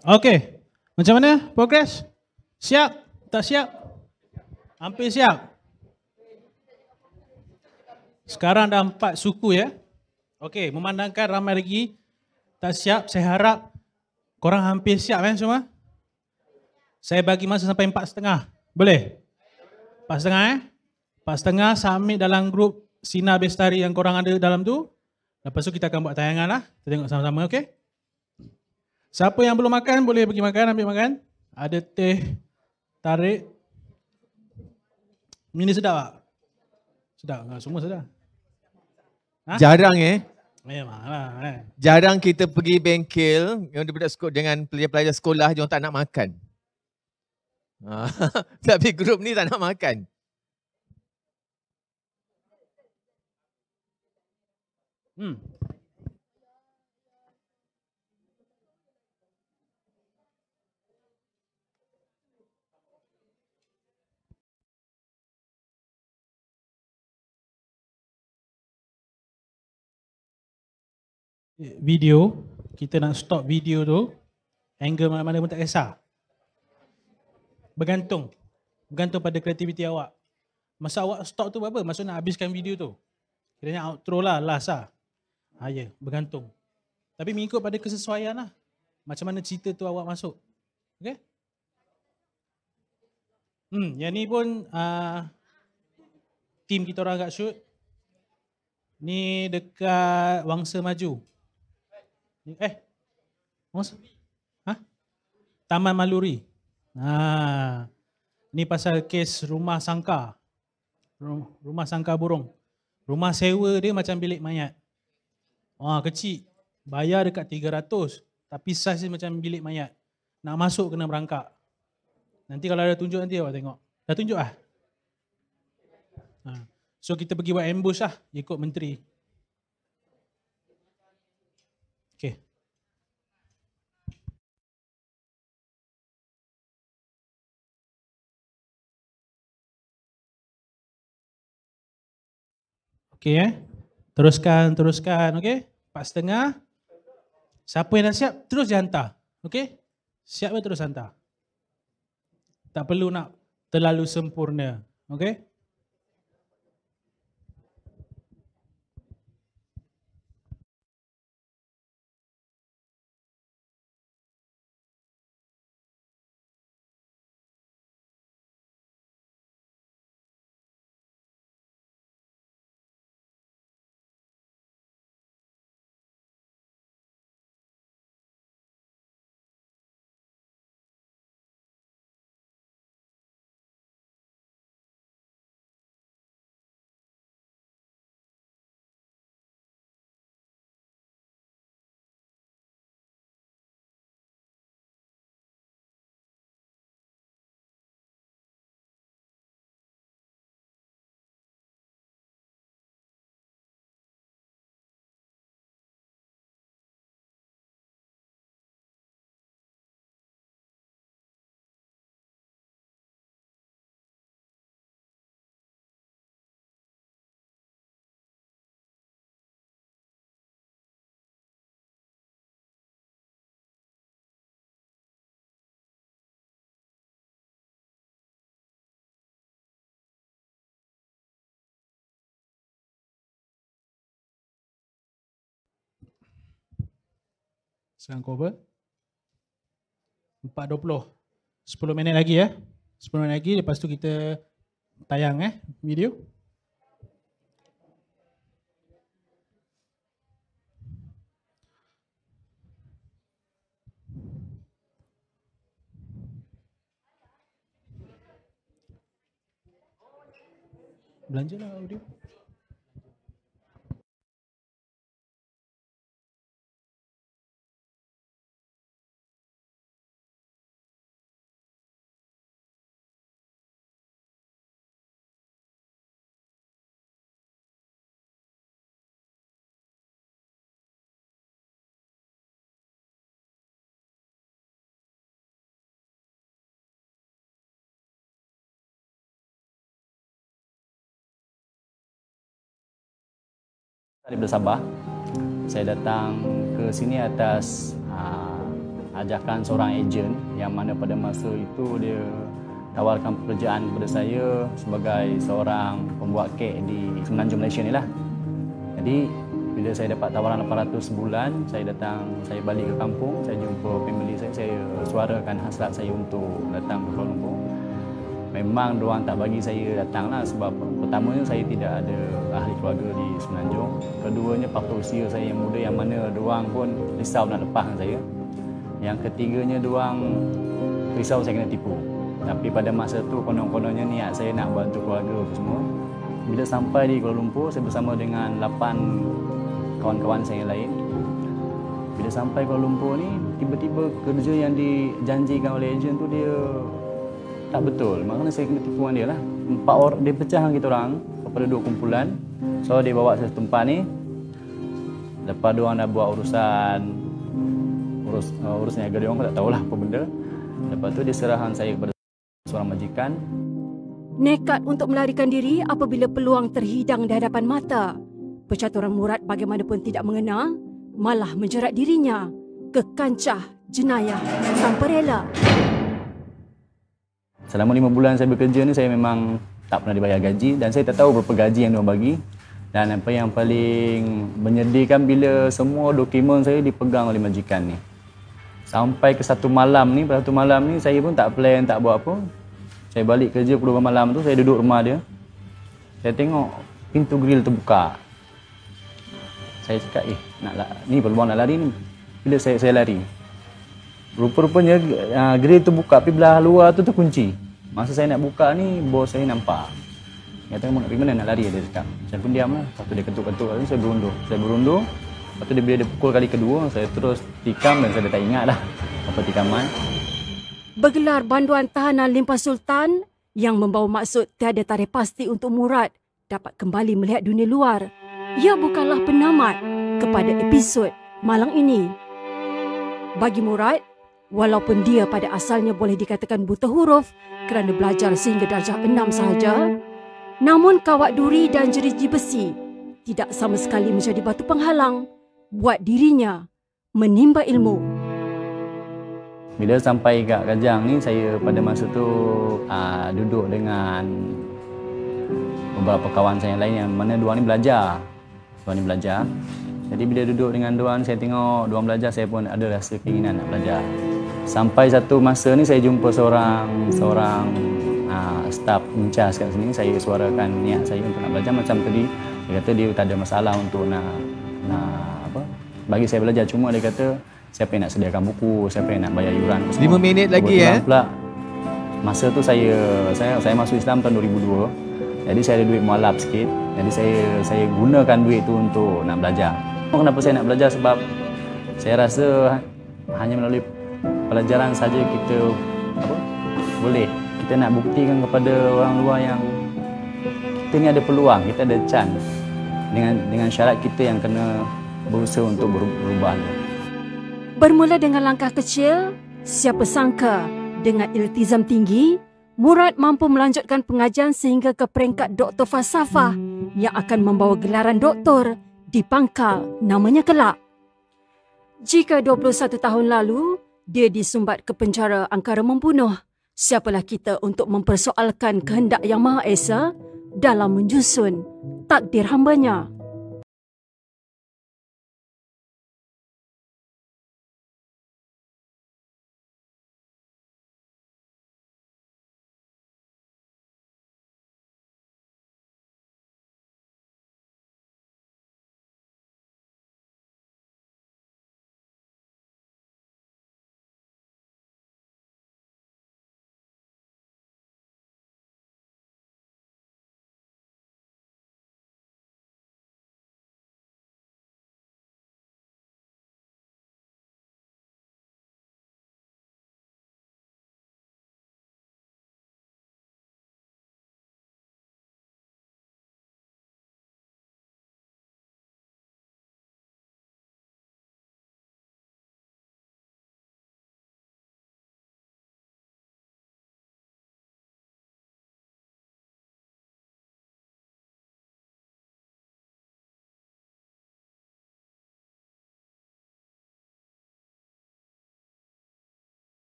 Okey. Macam mana progres? Siap? Tak siap? Hampir siap? Sekarang dah 4 suku ya. Okey, memandangkan ramai lagi tak siap, saya harap korang hampir siap semua. Saya bagi masa sampai 4.30. Boleh? 4.30 4.30 submit dalam grup Sinar Bestari yang korang ada dalam tu. Lepas tu kita akan buat tayangan lah. Kita tengok sama-sama, okey? Siapa yang belum makan boleh pergi makan, ambil makan. Ada teh tarik. Ini sedap tak? Sedap, semua sedap. Ha? Jarang Memanglah. Jarang kita pergi bengkel yang budak sekolah dengan pelajar-pelajar sekolah dia orang tak nak makan. Tapi grup ni tak nak makan. Video, kita nak stop video tu, angle mana-mana pun tak kisah. Bergantung pada kreativiti awak. Masa awak stop tu apa? Masa nak habiskan video tu. Kiranya outro lah, last lah. Ya, bergantung. Tapi mengikut pada kesesuaian lah. Macam mana cerita tu awak masuk. Okay? Yang ni pun team kita orang agak shoot. Ni dekat Wangsa Maju. Wangsa? Taman Maluri. Ni pasal kes rumah sangka. Rumah sangka burung. Rumah sewa dia macam bilik mayat. Kecil. Bayar dekat 300. Tapi saiz dia macam bilik mayat. Nak masuk kena merangkak. Nanti kalau ada tunjuk nanti awak tengok. Dah tunjuk lah? So kita pergi buat ambush lah. Ikut menteri. Okay. Okay Teruskan. Okay. 4.30. Siapa yang dah siap, terus dia hantar. Okay. Siap terus hantar. Tak perlu nak terlalu sempurna. Okay. Sekarang cover 4.20. 10 minit lagi 10 minit lagi, lepas tu kita tayang video. Belanjalah audio. Dari Bersabah, saya datang ke sini atas ajakan seorang ejen yang mana pada masa itu dia tawarkan pekerjaan kepada saya sebagai seorang pembuat kek di Semenanjung Malaysia ni lah. Jadi bila saya dapat tawaran 800 sebulan, saya balik ke kampung, saya jumpa family saya suarakan hasrat saya untuk datang ke Kuala Lumpur. Memang diorang tak bagi saya datang lah sebab pertamanya saya tidak ada ahli keluarga di Semenanjung. Keduanya faktor usia saya yang muda yang mana diorang pun risau nak lepaskan saya. Yang ketiganya diorang risau saya kena tipu. Tapi pada masa tu konon-kononnya niat saya nak bantu keluarga semua. Bila sampai di Kuala Lumpur, saya bersama dengan 8 kawan-kawan saya yang lain. Bila sampai Kuala Lumpur ni, tiba-tiba kerja yang dijanjikan oleh ejen tu dia tak betul. Maknanya saya kena tipuan dia lah. 4 orang, dia pecahkan kita orang kepada 2 kumpulan. So dia bawa saya ke tempat ni. Lepas dia orang dah buat urus niaga dia orang, tak tahulah apa benda. Lepas tu dia serahkan saya kepada seorang majikan. Nekat untuk melarikan diri apabila peluang terhidang di hadapan mata. Percaturan Murad bagaimanapun tidak mengenal, malah menjerat dirinya ke kancah jenayah sampai rela. Selama 5 bulan saya bekerja ni, saya memang tak pernah dibayar gaji dan saya tak tahu berapa gaji yang diorang bagi. Dan apa yang paling menyedihkan bila semua dokumen saya dipegang oleh majikan ni. Sampai ke satu malam ni, pada satu malam ni saya pun tak plan, tak buat apa. Saya balik kerja pukul 12 malam tu, saya duduk rumah dia. Saya tengok pintu grill terbuka. Saya cakap, ni peluang nak lari ni. Bila saya lari. Rupa-rupanya grill tu buka, tapi belah luar tu terkunci. Masa saya nak buka ni, bos saya nampak. Dia kata, nak pergi mana nak lari, dia cakap. Saya pun diam lah. Lepas tu dia ketuk-ketuk, saya berundur. Lepas tu bila dia pukul kali kedua, saya terus tikam dan saya dah tak ingat dah apa tikaman. Bergelar banduan tahanan Limpah Sultan yang membawa maksud tiada tarikh pasti untuk Murad dapat kembali melihat dunia luar. Ia bukanlah penamat kepada episod malang ini. Bagi Murad, walaupun dia pada asalnya boleh dikatakan buta huruf kerana belajar sehingga darjah 6 sahaja, namun kawat duri dan jeriji besi tidak sama sekali menjadi batu penghalang buat dirinya menimba ilmu. Bila sampai kat Kajang ni, saya pada masa tu duduk dengan beberapa kawan saya yang lain yang mana diorang ni belajar. Jadi bila duduk dengan diorang, saya tengok diorang belajar, saya pun ada rasa keinginan nak belajar. Sampai satu masa ni saya jumpa seorang staf incas kat sini. Saya suarakan niat saya untuk nak belajar macam tadi. Dia kata dia tak ada masalah untuk nak bagi saya belajar. Cuma dia kata siapa yang nak sediakan buku, siapa yang nak bayar yuran. 5 minit lagi pula, masa tu saya masuk Islam tahun 2002. Jadi saya ada duit mualaf sikit. Jadi saya gunakan duit tu untuk nak belajar. Kenapa saya nak belajar? Sebab saya rasa hanya melalui pelajaran saja kita kita nak buktikan kepada orang luar yang kita ni ada peluang, kita ada chance dengan syarat kita yang kena berusaha untuk berubah. Bermula dengan langkah kecil, siapa sangka dengan iltizam tinggi, Murad mampu melanjutkan pengajian sehingga ke peringkat doktor falsafah yang akan membawa gelaran doktor di pangkal namanya kelak. Jika 21 tahun lalu, dia disumbat ke penjara angkara membunuh, siapalah kita untuk mempersoalkan kehendak Yang Maha Esa dalam menyusun takdir hambanya.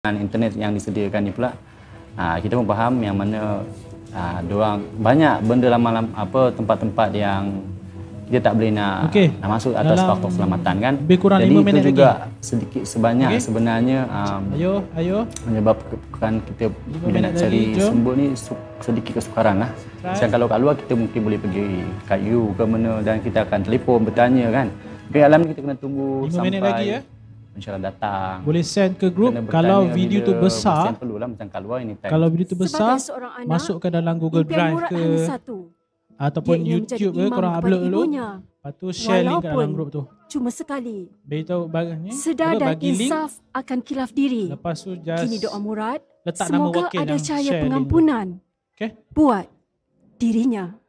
internet yang disediakan ni pula, kita pun faham yang mana diorang banyak benda lama-lama tempat-tempat yang kita tak boleh nak masuk atas faktor keselamatan kan. Lebih kurang jadi 5 minit itu juga lagi. sedikit sebanyak sebenarnya Ayo. menyebabkan kita bila nak cari sumber ni sedikit kesukaran lah. Macam kalau kat luar kita mungkin boleh pergi kat U ke mana dan kita akan telefon bertanya kan. Tapi alam ni kita kena tunggu 5 sampai minit lagi ya. InsyaAllah datang. Boleh send ke grup kalau video tu besar. Perlulah macam kat luar anytime. Kalau video tu besar, anak, masuk ke dalam Google impian Drive Murad ke hanya satu. ataupun Dia ingin YouTube menjadi ke imam korang kepada upload dulu. ibunya. Lepas tu share link kat dalam Walaupun grup tu. Cuma sekali. Beritahu bagi Sedar dan bagi link. insaf akan kilaf diri. Lepas tu just Kini doa Murad, letak nama semoga wakil ada yang cahaya share link tu. pengampunan Okay? buat dirinya.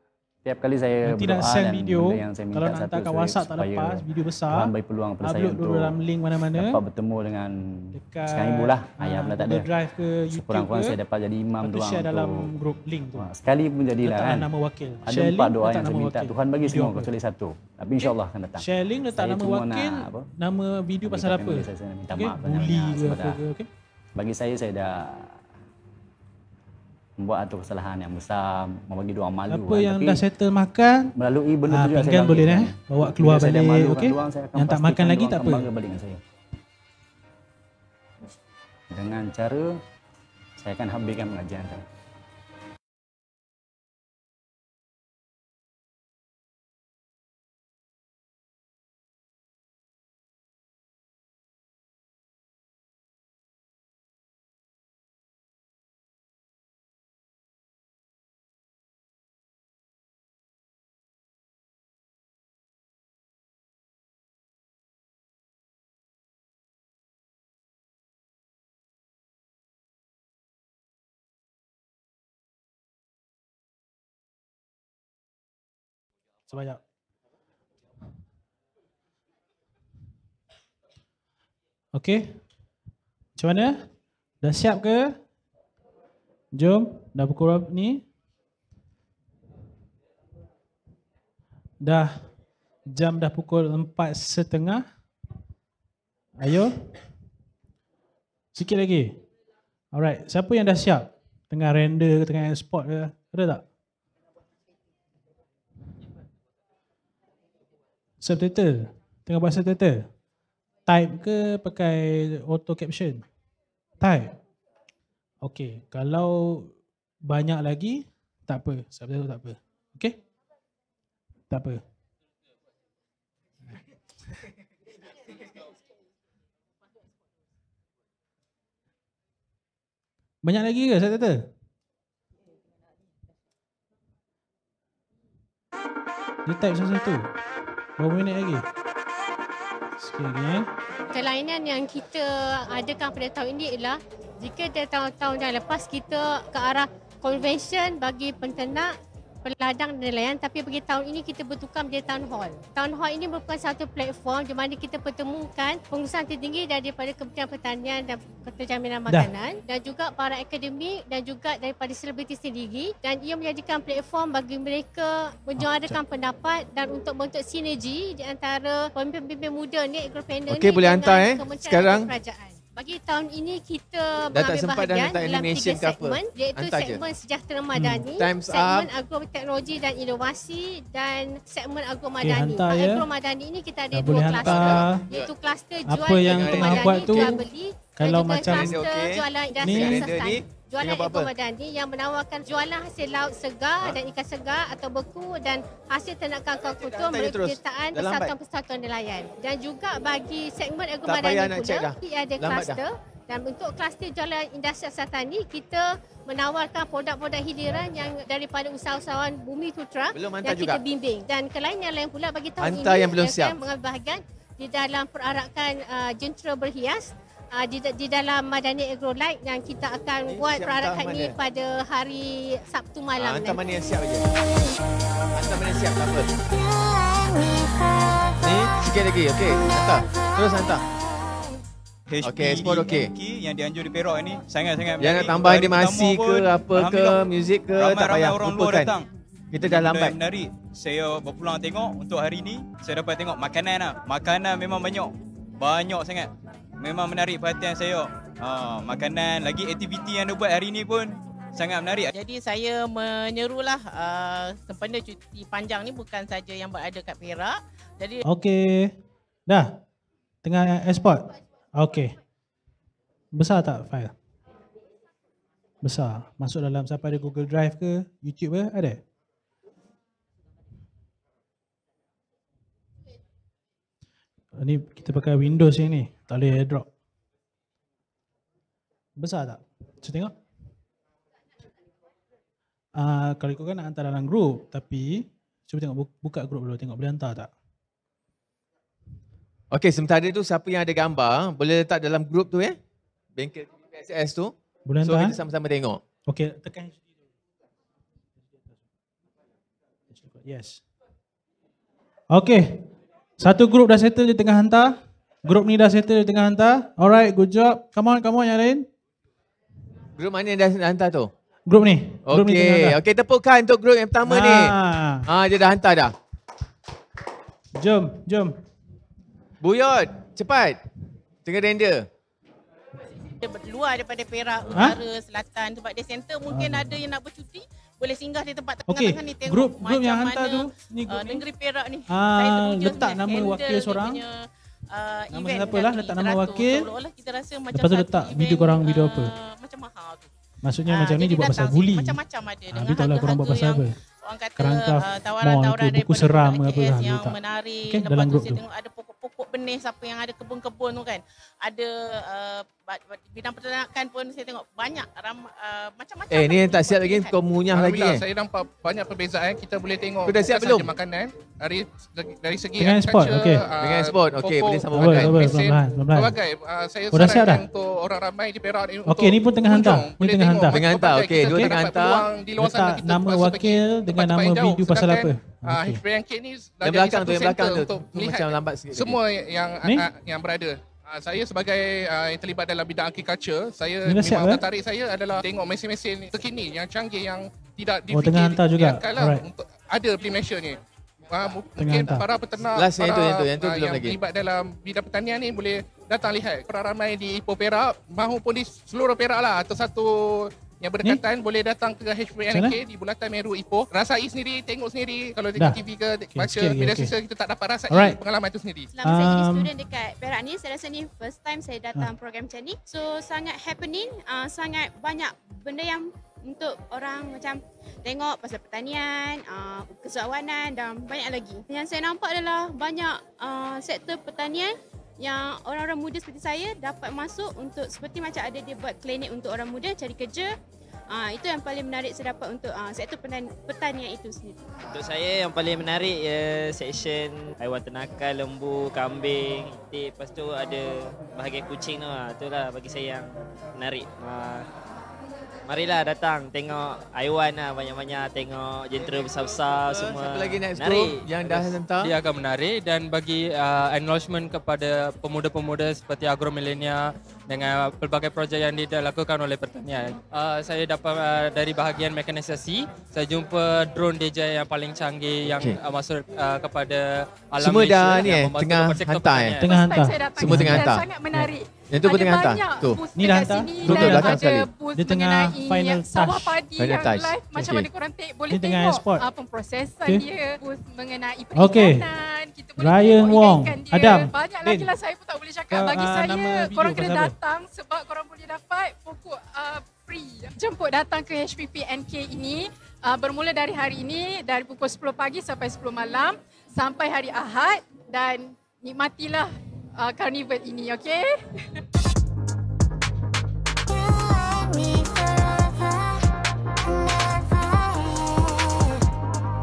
Setiap kali saya Nanti nak berdoa send dan video, benda yang saya minta kalau nak hantar kat WhatsApp tak supaya lepas, video besar, Tuhan beri peluang kepada saya upload dulu untuk dalam link mana-mana. dapat bertemu dengan Dekat sekarang ibu lah. Ayah pula tak ada. Google Drive ke YouTube Sekurang-kurang ke. saya dapat jadi imam Lepas tu doang share dalam untuk grup link tu. sekali pun jadilah Letaklah kan. nama wakil. Ada Share 4 link, doa letak yang saya nama minta. wakil. Tuhan bagi Video semua apa? kecuali satu. Tapi insyaAllah akan datang. Share link, letak Saya nama cuma wakil, nak nama video pasal bagi apa. family saya minta Okay? maaf Bully ke sebab apa ke. Okay? bagi saya dah membuat satu kesalahan yang besar, membagi doa malu Apa kan. yang Tapi dah settle makan, melalui benda tu juga pinggan boleh bangkit, bawa keluar Bila saya dah balik. malu kat Okay? luar, saya akan Yang tak pastikan makan lagi diorang tak akan apa. bangga balik dengan saya. Dengan cara saya akan habiskan pengajian saya. Sebanyak. Okey. Macam mana? Dah siap ke? Jom. Dah pukul berapa ni? Jam dah pukul 4:30. Ayo. Sikit lagi. Alright. Siapa yang dah siap? Tengah render ke, tengah export ke? Ada tak? Subtitle. Tengah buat subtitle. Type ke pakai auto caption? Type. Okey. Kalau banyak lagi, tak apa. Subtitle tak apa. Okey? Tak apa. Banyak lagi ke subtitle? Dia type satu-satu. Berapa minit lagi? Sikit lagi Kelainan yang kita adakan pada tahun ini ialah jika dari tahun-tahun yang lepas kita ke arah convention bagi penternak, peladang dan nelayan, tapi bagi tahun ini kita bertukar menjadi town hall. Town hall ini merupakan satu platform di mana kita pertemukan pengurusan tertinggi daripada Kementerian Pertanian dan Penjaminan Makanan dan juga para akademik dan juga daripada selebriti sendiri, dan ia menjadikan platform bagi mereka menyuarakan pendapat dan untuk membentuk sinergi di antara pemimpin-pemimpin muda ni, agropreneur Okey, ni boleh hantar Kementerian sekarang. dan Kerajaan. Bagi tahun ini kita Dah tak mengambil sempat dah bahagian letak dalam animation 3 ke apa? segmen, iaitu Hantar je. segmen sejahtera madani, Time's segmen up. agroteknologi dan inovasi dan segmen agromadani. hantar ya. Agromadani ini kita ada Dah 2 boleh kluster, hantar. iaitu kluster Apa jual yang tengah agromadani, buat tu, jual beli, kalau dan juga macam kluster okey, jualan ni, industri render sustain. ni, Jualan tengah buat apa? agromadani yang menawarkan jualan hasil laut segar dan ikan segar atau beku dan hasil ternakan kawakutur Hantar je melalui terus. penyertaan Dah lambat. persatuan-persatuan nelayan. Dan juga bagi segmen payah agromadani nak check dah. pula, ia ada Lambat kluster. Dan untuk kluster jualan industri asal tani, kita menawarkan produk-produk hiliran yang daripada usahawan Bumi Putra Belum hantar yang kita juga. bimbing. Dan kelainan lain pula bagi tahun Hantar ini yang belum saya siap. mengambil bahagian di dalam perarakan jentera berhias di dalam Madani Agro Light yang kita akan buat siap perarakan hantar ini mana? pada hari Sabtu malam Hantar nanti. mana yang siap aja. Hantar mana yang siap, tak apa. Ni sikit lagi, okey. Hantar. Terus hantar. Okey, export okey. Yang dianjur di Perak ni sangat-sangat Jangan menarik. tambah Hari animasi pertama ke pun, apa ke, Alhamdulillah, muzik ke, tak ramai-ramai payah. orang luar Lupakan. datang. Kita dah Benda lambat. yang menarik. Saya berpulang tengok untuk hari ni, saya dapat tengok makanan lah. Makanan memang banyak. Banyak sangat. Memang menarik perhatian saya. Makanan, lagi aktiviti yang dia buat hari ni pun sangat menarik. Jadi saya menyerulah sempena cuti panjang ni bukan saja yang berada kat Perak. Jadi Okey. Dah? Tengah export? Okey. Besar tak file? Besar. Masuk dalam siapa ada Google Drive ke, YouTube ke? Ada? Ni kita pakai Windows ni. Tak boleh airdrop. Besar tak? Saya tengok. Kalau ikutkan nak hantar dalam grup, tapi cuba tengok buka grup dulu, tengok boleh hantar tak? Okey, sementara tu siapa yang ada gambar boleh letak dalam grup tu ya. Bengkel PSS tu. Boleh So hantar? kita sama-sama tengok. Okey, tekan HD dulu. Yes. Okey. Satu grup dah settle di tengah hantar. Grup ni dah settle di tengah hantar. Alright, good job. Come on yang lain. Grup mana yang dah hantar tu? Grup ni. Grup ni tengah Okey, hantar. okey tepukan untuk grup yang pertama ni. Dia dah hantar dah. Jom. Buyut, cepat. Tengah render. dia luar daripada Perak, utara, selatan. Sebab dia center mungkin ada yang nak bercuti, boleh singgah di tempat tengah-tengah ni tengok grup macam yang mana hantar tu ni grup negeri Perak ni. Letak nama wakil seorang. Nama siapa lah, letak nama wakil. Kita rasa macam lepas tu letak video korang video apa. Macam mahal tu. Maksudnya macam ni dia buat pasal bully. Macam-macam ada. Dia tahu lah korang buat pasal apa. Orang kata Kerangka tawaran-tawaran mall ke, buku seram ke apa KS lah yang letak. menarik. Okay, Lepas dalam tu grup saya tu. tengok ada pokok-pokok benih siapa yang ada kebun-kebun tu kan. Ada bidang peternakan pun saya tengok banyak macam-macam. Ni yang tak siap lagi kau munyah lagi Saya nampak banyak perbezaan. Kita boleh tengok Kau dah siap bukan belum? sahaja makanan dari segi Dengan export, okey. Dengan export, okey, boleh sambung Sabar, makan. pelan-pelan. Pelbagai. Saya Oh, dah siap dah? sarankan untuk orang ramai di Perak ni Okey, ni pun tengah hantar. Ni tengah hantar. Tengah hantar, okey. Dua tengah hantar. Letak nama wakil dengan nama video pasal apa. Okey. HPNK ni dah Yang jadi belakang satu tu, yang belakang center tu. untuk Tu melihat macam lambat sikit. semua Ni? yang berada. Saya sebagai yang terlibat dalam bidang agriculture, saya Ni dah siap, memang tertarik saya adalah tengok mesin-mesin terkini yang canggih yang tidak Oh, tengah hantar juga. kalau Alright. untuk ada pre-measure ni. Mungkin hantar. para peternak, Last yang tu, yang tu belum yang lagi. terlibat dalam bidang pertanian ni boleh datang lihat. Orang ramai di Ipoh Perak maupun di seluruh Perak lah, atau satu yang berdekatan boleh datang ke HPNK di Bulatan Meru Ipoh. Rasai sendiri, tengok sendiri. Kalau tengok Dah. TV ke baca sikit lagi, media okey. sosial, kita tak dapat rasai Alright. pengalaman itu sendiri. Selama saya jadi student dekat Perak ni, saya rasa ni first time saya datang program macam ni. So sangat happening, sangat banyak benda yang untuk orang macam tengok pasal pertanian, kesuawanan dan banyak lagi. Yang saya nampak adalah banyak sektor pertanian yang orang-orang muda seperti saya dapat masuk untuk seperti macam ada dia buat klinik untuk orang muda cari kerja. Itu yang paling menarik saya dapat untuk sektor pertanian itu sendiri. Untuk saya yang paling menarik section haiwan ternakan, lembu, kambing, itik. Lepas tu ada bahagian kucing tu lah. Itulah bagi saya yang menarik. Marilah datang tengok haiwan lah banyak-banyak, tengok jentera besar-besar semua. Siapa lagi next menarik. group yang dah hantar? Dia akan menarik dan bagi acknowledgement kepada pemuda-pemuda seperti agromilenia dengan pelbagai projek yang dilakukan oleh pertanian. Saya dapat dari bahagian mekanisasi, saya jumpa drone DJI yang paling canggih yang masuk kepada alam Semua Malaysia dah ni yang membantu tengah kepada sektor hantar pertanian. Tengah hantar. Semua tengah hantar. Sangat menarik. Yang tu pun tengah hantar. Tu. Ni dah hantar. Tu tu belakang sekali. Dia tengah final sawah touch. padi Final yang touch. live macam Okey. mana korang boleh Ni tengah tengok export. pemprosesan Okey. dia, mengenai Okey. perizinan, kita boleh Ryan tengok Wong, ikan dia. Adam, Banyak Din. lagi lah saya pun tak boleh cakap. Kau, Bagi nama saya video korang kena pasal apa? datang sebab korang boleh dapat pokok free. Jemput datang ke HPPNK ini bermula dari hari ini dari pukul 10 pagi sampai 10 malam sampai hari Ahad, dan nikmatilah karnival ini, okey?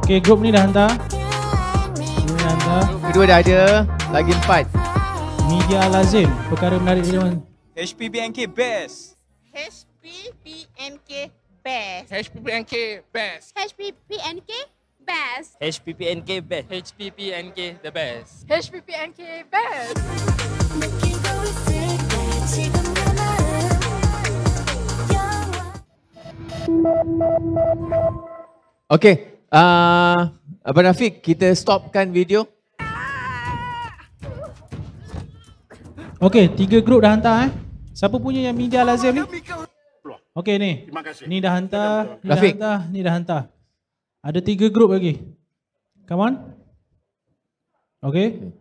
Okey, grup ni dah hantar. Ni dah hantar. Kedua dah ada, lagi 4. Media lazim, perkara menarik dia orang. HPBNK best. HPPNK best. HPNK best. HPPNK best. HPPNK best. HPPNK the best. HPPNK best. Okey, Abang Rafiq, kita stopkan video. Okey, 3 grup dah hantar Siapa punya yang media lazim ni? Okey ni. Ni dah hantar, ni dah Rafiq. hantar, ni dah hantar. Ada 3 grup lagi. Come on. Okey.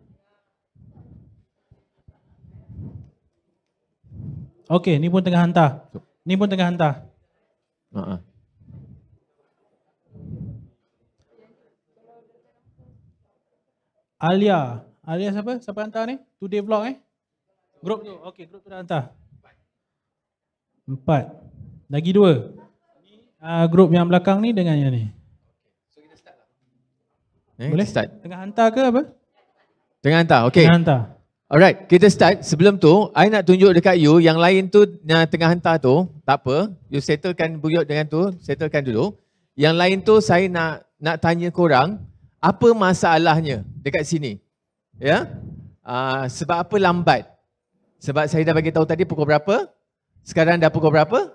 Okey, ni pun tengah hantar. Ni pun tengah hantar. Alia. Alia siapa? Siapa hantar ni? Today vlog Grup tu. Okey, grup tu dah hantar. 4. Lagi 2. Grup yang belakang ni dengan yang ni. Boleh? Start. Tengah hantar ke apa? Tengah hantar. Okey. Tengah hantar. Alright, kita start. Sebelum tu, I nak tunjuk dekat you, yang lain tu yang tengah hantar tu, tak apa. You settlekan buyut dengan tu, settlekan dulu. Yang lain tu saya nak tanya korang, apa masalahnya dekat sini? Ya? Sebab apa lambat? Sebab saya dah bagi tahu tadi pukul berapa? Sekarang dah pukul berapa?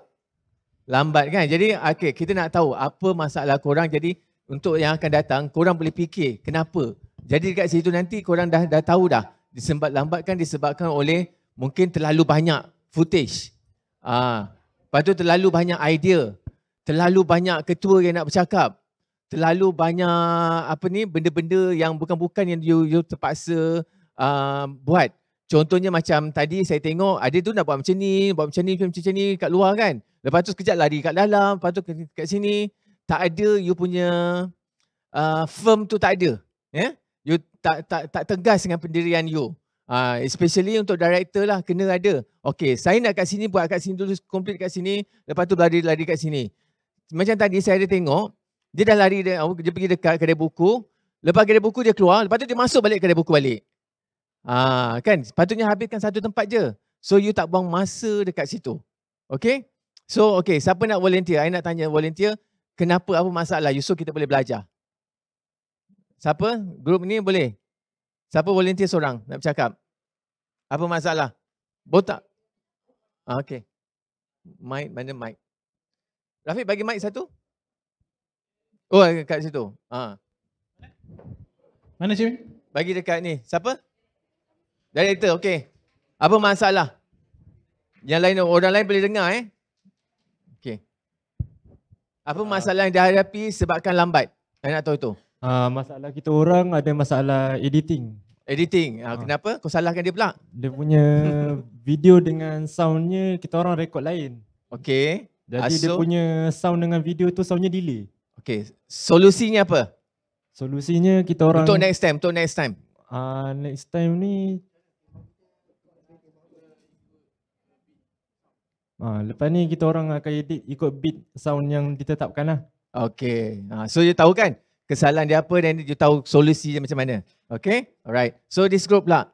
Lambat kan? Jadi okay, kita nak tahu apa masalah korang. Jadi untuk yang akan datang, korang boleh fikir kenapa. Jadi dekat situ nanti korang dah tahu dah. Lambatkan disebabkan oleh mungkin terlalu banyak footage. Lepas tu terlalu banyak idea. Terlalu banyak ketua yang nak bercakap. Terlalu banyak benda-benda yang bukan-bukan yang you terpaksa buat. Contohnya macam tadi saya tengok ada tu nak buat macam ni kat luar kan. Lepas tu sekejap lari kat dalam, lepas tu kat sini. Tak ada you punya firm tu tak ada. Ya? You tak tegas dengan pendirian you. Especially untuk director lah kena ada. Okay, saya nak kat sini, buat kat sini dulu, complete kat sini. Lepas tu lari kat sini. Macam tadi saya ada tengok, dia dah lari, dia pergi dekat kedai buku. Lepas kedai buku dia keluar, lepas tu dia masuk balik kedai buku balik. Kan, sepatutnya habiskan satu tempat je. So you tak buang masa dekat situ. Okay? So okay, siapa nak volunteer? I nak tanya volunteer, kenapa, apa masalah you, so kita boleh belajar. Siapa? Grup ni boleh? Siapa volunteer seorang nak bercakap? Apa masalah? Botak? Okay. Mic, mana mic? Rafiq bagi mic satu. Oh, kat situ. Mana sini? Bagi dekat ni. Siapa? Director, okay. Apa masalah? Yang lain, orang lain boleh dengar Okay. Apa masalah yang dihadapi sebabkan lambat? Saya nak tahu tu. Masalah kita orang ada masalah editing. Editing. Kenapa? Kau salahkan dia pula? Dia punya video dengan soundnya kita orang rekod lain. Okay. Jadi dia punya sound dengan video tu soundnya delay. Okay. Solusinya apa? Solusinya kita orang Untuk next time. Next time ni lepas ni kita orang akan edit ikut beat sound yang ditetapkan lah. Okay. So you tahu kan kesalahan dia apa dan you tahu solusi dia macam mana. Okay. Alright. So this group pula.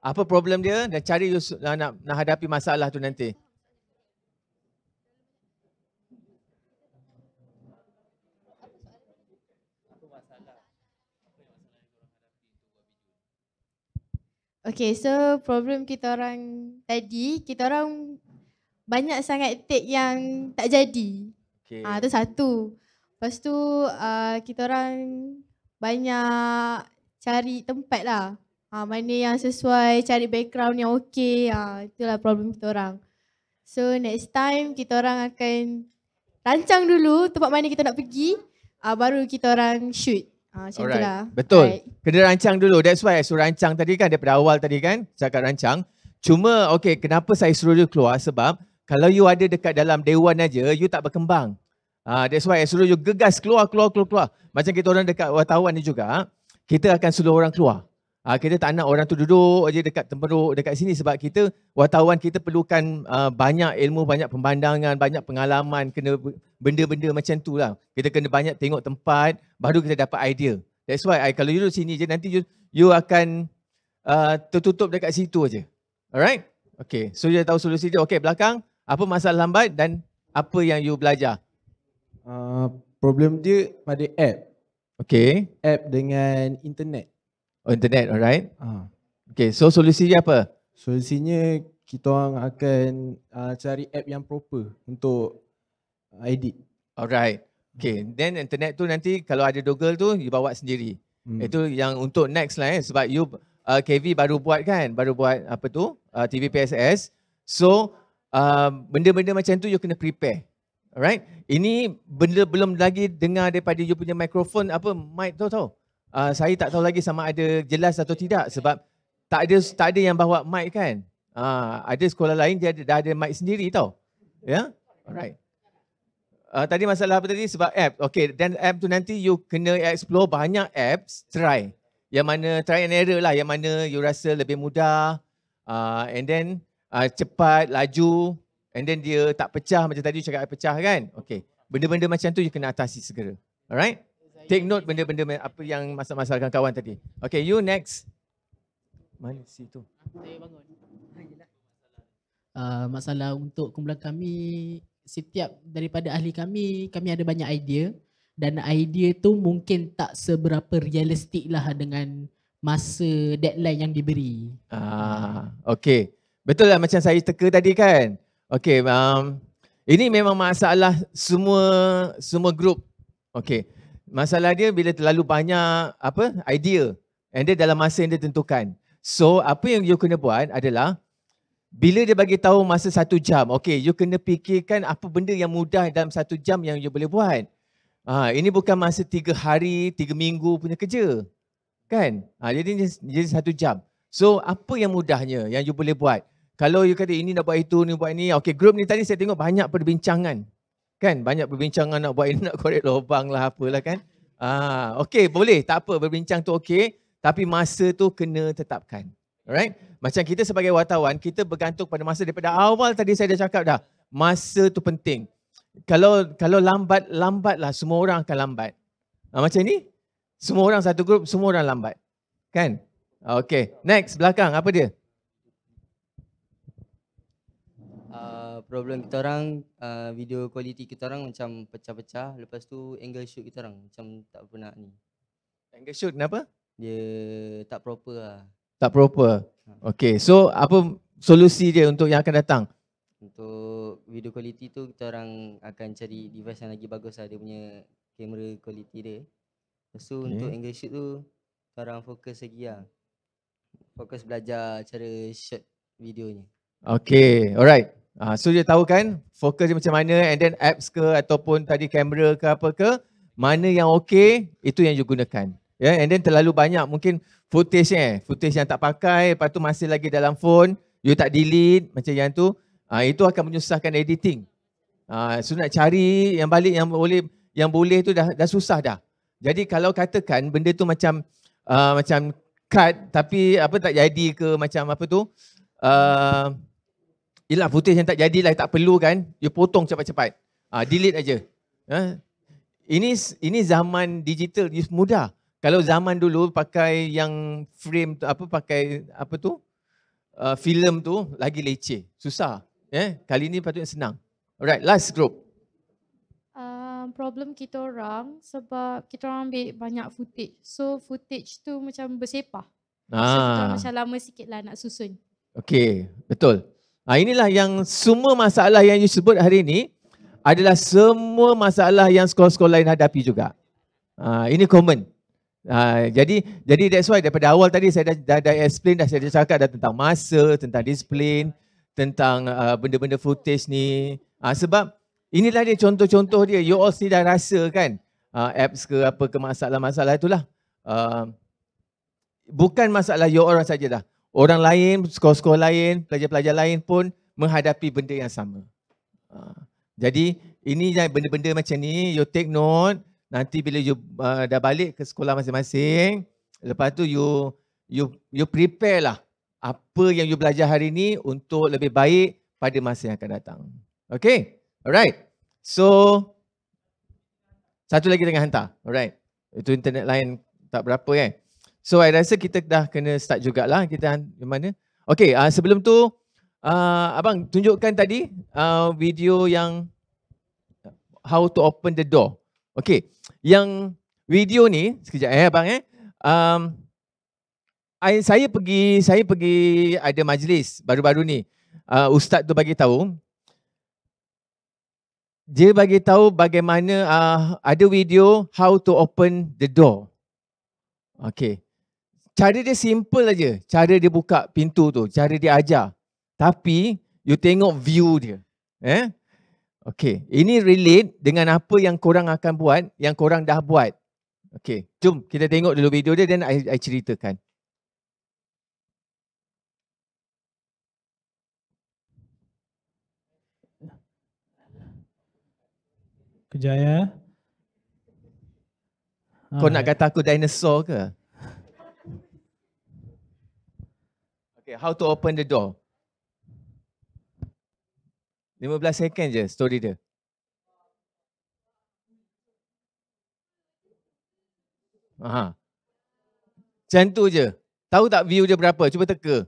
Apa problem dia dan cara you nak hadapi masalah tu nanti. Okay, so problem kita orang tadi, kita orang banyak sangat take yang tak jadi. Okay. Itu satu. Lepas tu kita orang banyak cari tempat lah. Mana yang sesuai, cari background yang okey. Itulah problem kita orang. So next time kita orang akan rancang dulu tempat mana kita nak pergi. Baru kita orang shoot. Macam Alright. itulah. Betul. Right. Kena rancang dulu. That's why I suruh rancang tadi kan daripada awal tadi kan. Cakap rancang. Cuma okay, kenapa saya suruh you keluar? Sebab kalau you ada dekat dalam dewan aja, you tak berkembang. That's why I suruh you gegas keluar. Macam kita orang dekat wartawan ni juga, kita akan suruh orang keluar. Kita tak nak orang tu duduk aja dekat tempat dekat sini sebab kita wartawan kita perlukan banyak ilmu, banyak pemandangan, banyak pengalaman, kena benda-benda macam tu lah. Kita kena banyak tengok tempat baru kita dapat idea. That's why kalau you duduk sini je nanti you akan tertutup dekat situ aja. Alright? Okay, so you dah tahu solusi dia. Okay, belakang apa masalah lambat dan apa yang you belajar? Problem dia pada app. Okay. App dengan internet. Oh, internet, alright. Okay, so solusinya apa? Solusinya kita orang akan cari app yang proper untuk edit. Alright. Okay, then internet tu nanti kalau ada Google tu you bawa sendiri. Itu yang untuk next lah sebab you KV baru buat kan, baru buat apa tu, TVPSS. So benda-benda macam tu you kena prepare. Alright, ini benda belum lagi dengar daripada you punya mikrofon apa mic tahu. Saya tak tahu lagi sama ada jelas atau tidak sebab tak ada yang bawa mic kan. Ada sekolah lain dia dah ada mic sendiri tau. Ya, alright. Tadi masalah apa tadi? Sebab app. Okay, dan app tu nanti you kena explore banyak apps, try. Yang mana try and error lah, yang mana you rasa lebih mudah, and then cepat, laju, and then dia tak pecah macam tadi you cakap pecah kan? Okay, benda-benda macam tu you kena atasi segera. Alright? Take note benda-benda apa yang masalah kawan tadi. Okay, you next. Mana situ? Masalah untuk kumpulan kami, setiap daripada ahli kami ada banyak idea dan idea tu mungkin tak seberapa realistik lah dengan masa deadline yang diberi. Okay. Betul lah macam saya teka tadi kan. Okay, ini memang masalah semua grup. Okay. Masalah dia bila terlalu banyak idea and dia dalam masa yang ditentukan. So apa yang you kena buat adalah bila dia bagi tahu masa 1 jam, okay, you kena fikirkan apa benda yang mudah dalam 1 jam yang you boleh buat. Ini bukan masa 3 hari, 3 minggu punya kerja. Kan? Jadi 1 jam. So, apa yang mudahnya yang you boleh buat? Kalau you kata ini nak buat itu, ni buat ini. Okay, group ni tadi saya tengok banyak perbincangan. Kan? Banyak perbincangan nak buat ini, nak korek lubang lah, apalah kan. Okay, boleh. Tak apa, berbincang tu okay. Tapi masa tu kena tetapkan. Alright? Macam kita sebagai wartawan, kita bergantung pada masa daripada awal tadi saya dah cakap dah. Masa tu penting. Kalau lambatlah semua orang akan lambat. Macam ni, semua orang satu grup, semua orang lambat. Kan? Okay, next belakang apa dia? Problem kita orang, video quality kita orang macam pecah-pecah. Lepas tu angle shoot kita orang macam tak pernah ni. Angle shoot kenapa? Dia tak proper lah. Tak proper. Okay, so apa solusi dia untuk yang akan datang? Untuk video quality tu kita orang akan cari device yang lagi bagus lah, dia punya kamera quality dia. Lepas tu untuk angle shoot tu kita orang fokus lagi lah. Fokus belajar cara shoot videonya. Okay, alright. So dia tahu kan fokus dia macam mana and then apps ke ataupun tadi kamera ke apa ke, mana yang okay itu yang you gunakan. And then terlalu banyak mungkin footage yang tak pakai, lepas tu masih lagi dalam phone, you tak delete macam yang tu, itu akan menyusahkan editing. So nak cari yang balik yang boleh tu dah susah dah. Jadi kalau katakan benda tu macam cut tapi tak jadi ke macam apa tu, yelah footage yang tak jadilah tak perlu kan, you potong cepat-cepat. Delete aja. Ini zaman digital, mudah. Kalau zaman dulu pakai yang frame tu, pakai filem tu lagi leceh, susah. Kali ni patutnya senang. Alright, last group. Problem kita orang sebab kita orang ambil banyak footage. So footage tu macam bersepah. So kita orang macam lama sikit lah nak susun. Okay, betul. Inilah yang semua masalah yang you sebut hari ini adalah semua masalah yang sekolah-sekolah lain hadapi juga. Ini common. Jadi that's why daripada awal tadi saya dah explain dah, saya dah cakap dah tentang masa, tentang disiplin, tentang benda-benda footage ni. Sebab inilah dia contoh-contoh dia. You all ni dah rasa kan apps ke apa ke masalah-masalah itulah. Bukan masalah you orang saja dah. Orang lain, sekolah-sekolah lain, pelajar-pelajar lain pun menghadapi benda yang sama. Jadi ini benda-benda macam ni you take note. Nanti bila you dah balik ke sekolah masing-masing, lepas tu you prepare lah apa yang you belajar hari ni untuk lebih baik pada masa yang akan datang. Okay? Alright. So, satu lagi dengan hantar. Alright. Itu internet lain tak berapa kan. So, I rasa kita dah kena start jugalah. Kita di mana? Okay, sebelum tu, abang tunjukkan tadi video yang how to open the door. Okay, yang video ni sekejap abang saya pergi ada majlis baru-baru ni. Ustaz tu bagi tahu. Dia bagi tahu bagaimana ada video how to open the door. Okay. cara dia simple aja. Cara dia buka pintu tu, cara dia ajar. Tapi you tengok view dia. Okay, ini relate dengan apa yang korang akan buat, yang korang dah buat. Okay, jom kita tengok dulu video dia dan I ceritakan. Kejap ya. Kau nak kata aku dinosaur ke? Okay, how to open the door. 15 second je story dia. Macam tu je. Tahu tak view dia berapa? Cuba teka.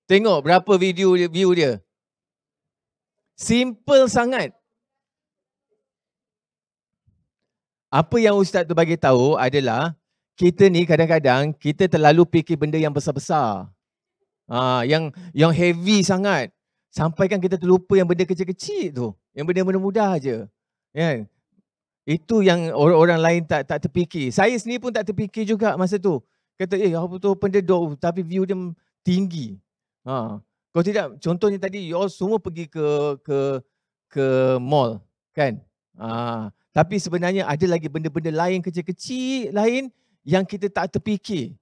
Tengok berapa view dia. Simple sangat. Apa yang ustaz tu bagi tahu adalah kita ni kadang-kadang kita terlalu fikir benda yang besar-besar. Yang heavy sangat. Sampai kan kita terlupa yang benda kecil-kecil tu. Yang benda-benda mudah je. Kan? Itu yang orang-orang lain tak terfikir. Saya sendiri pun tak terfikir juga masa tu. Kata, apa tu open the door, tapi view dia tinggi. Kalau tidak, contohnya tadi, you all semua pergi ke mall, kan? Tapi sebenarnya ada lagi benda-benda lain, kecil-kecil lain yang kita tak terfikir.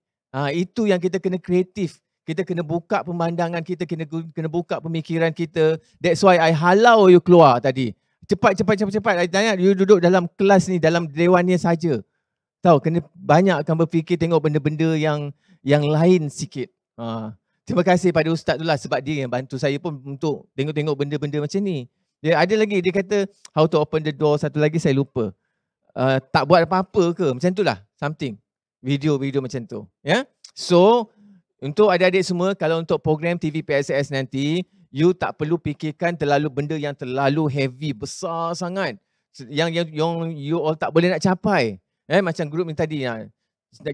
Itu yang kita kena kreatif. Kita kena buka pemandangan kita, kena buka pemikiran kita. That's why I halau you keluar tadi. Cepat. I tanya, you duduk dalam kelas ni, dalam dewan ni saja. Tahu, kena banyakkan berfikir, tengok benda-benda yang lain sikit. Terima kasih pada ustaz tu lah sebab dia yang bantu saya pun untuk tengok-tengok benda-benda macam ni. Dia ada lagi, dia kata how to open the door, satu lagi saya lupa. Tak buat apa-apa ke, macam tu lah, something. Video-video macam tu. Ya? So, untuk adik-adik semua, kalau untuk program TV PSS nanti, you tak perlu fikirkan terlalu benda yang terlalu heavy, besar sangat. Yang you all tak boleh nak capai. Macam grup ni tadi, nak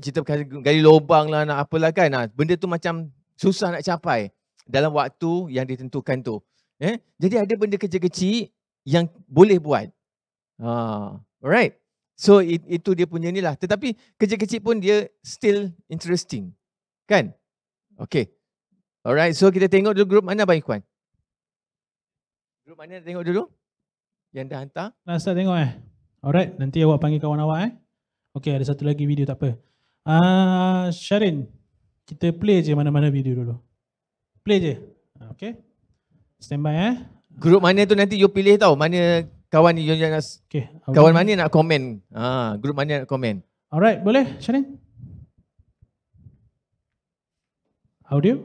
cerita gali lubang lah, nak apalah kan. Benda tu macam susah nak capai dalam waktu yang ditentukan tu. Jadi ada benda kecil-kecil yang boleh buat. Alright. So itu dia punya ni lah. Tetapi kecil-kecil pun dia still interesting. Kan? Okay. Alright. So kita tengok dulu grup mana Abang Ikhwan? Grup mana tengok dulu? Yang dah hantar? Dah start tengok Alright. Nanti awak panggil kawan awak Okay, ada satu lagi video, tak apa. Syarin, kita play je mana-mana video dulu. Play je. Okay. Stand by Grup mana tu nanti you pilih tau. Mana kawan ni yang nak, kawan mana nak komen. Grup mana nak komen. Alright, boleh Syarin? Audio.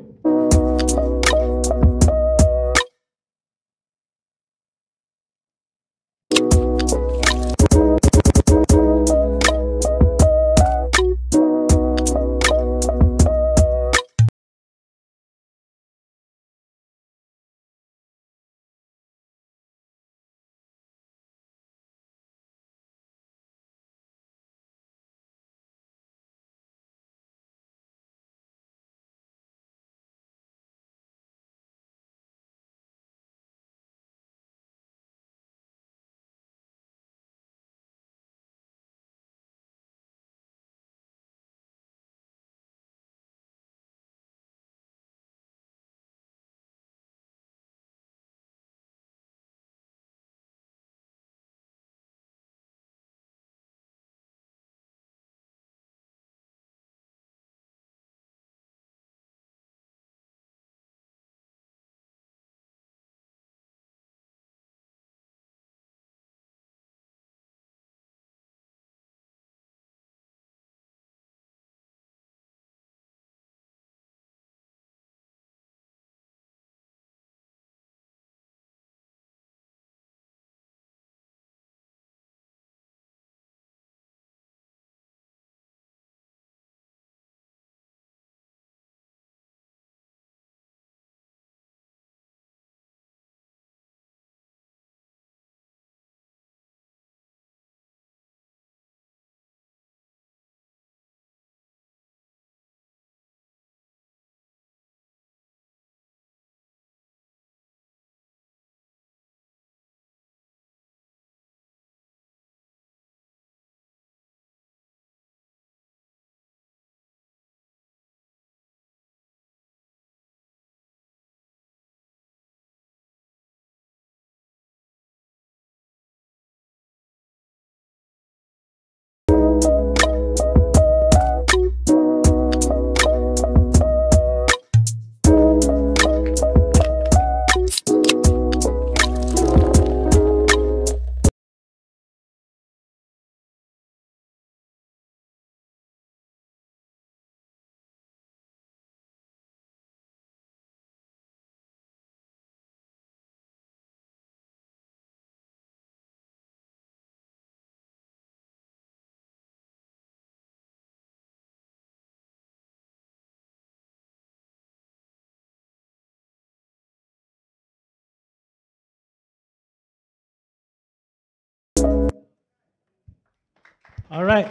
Alright.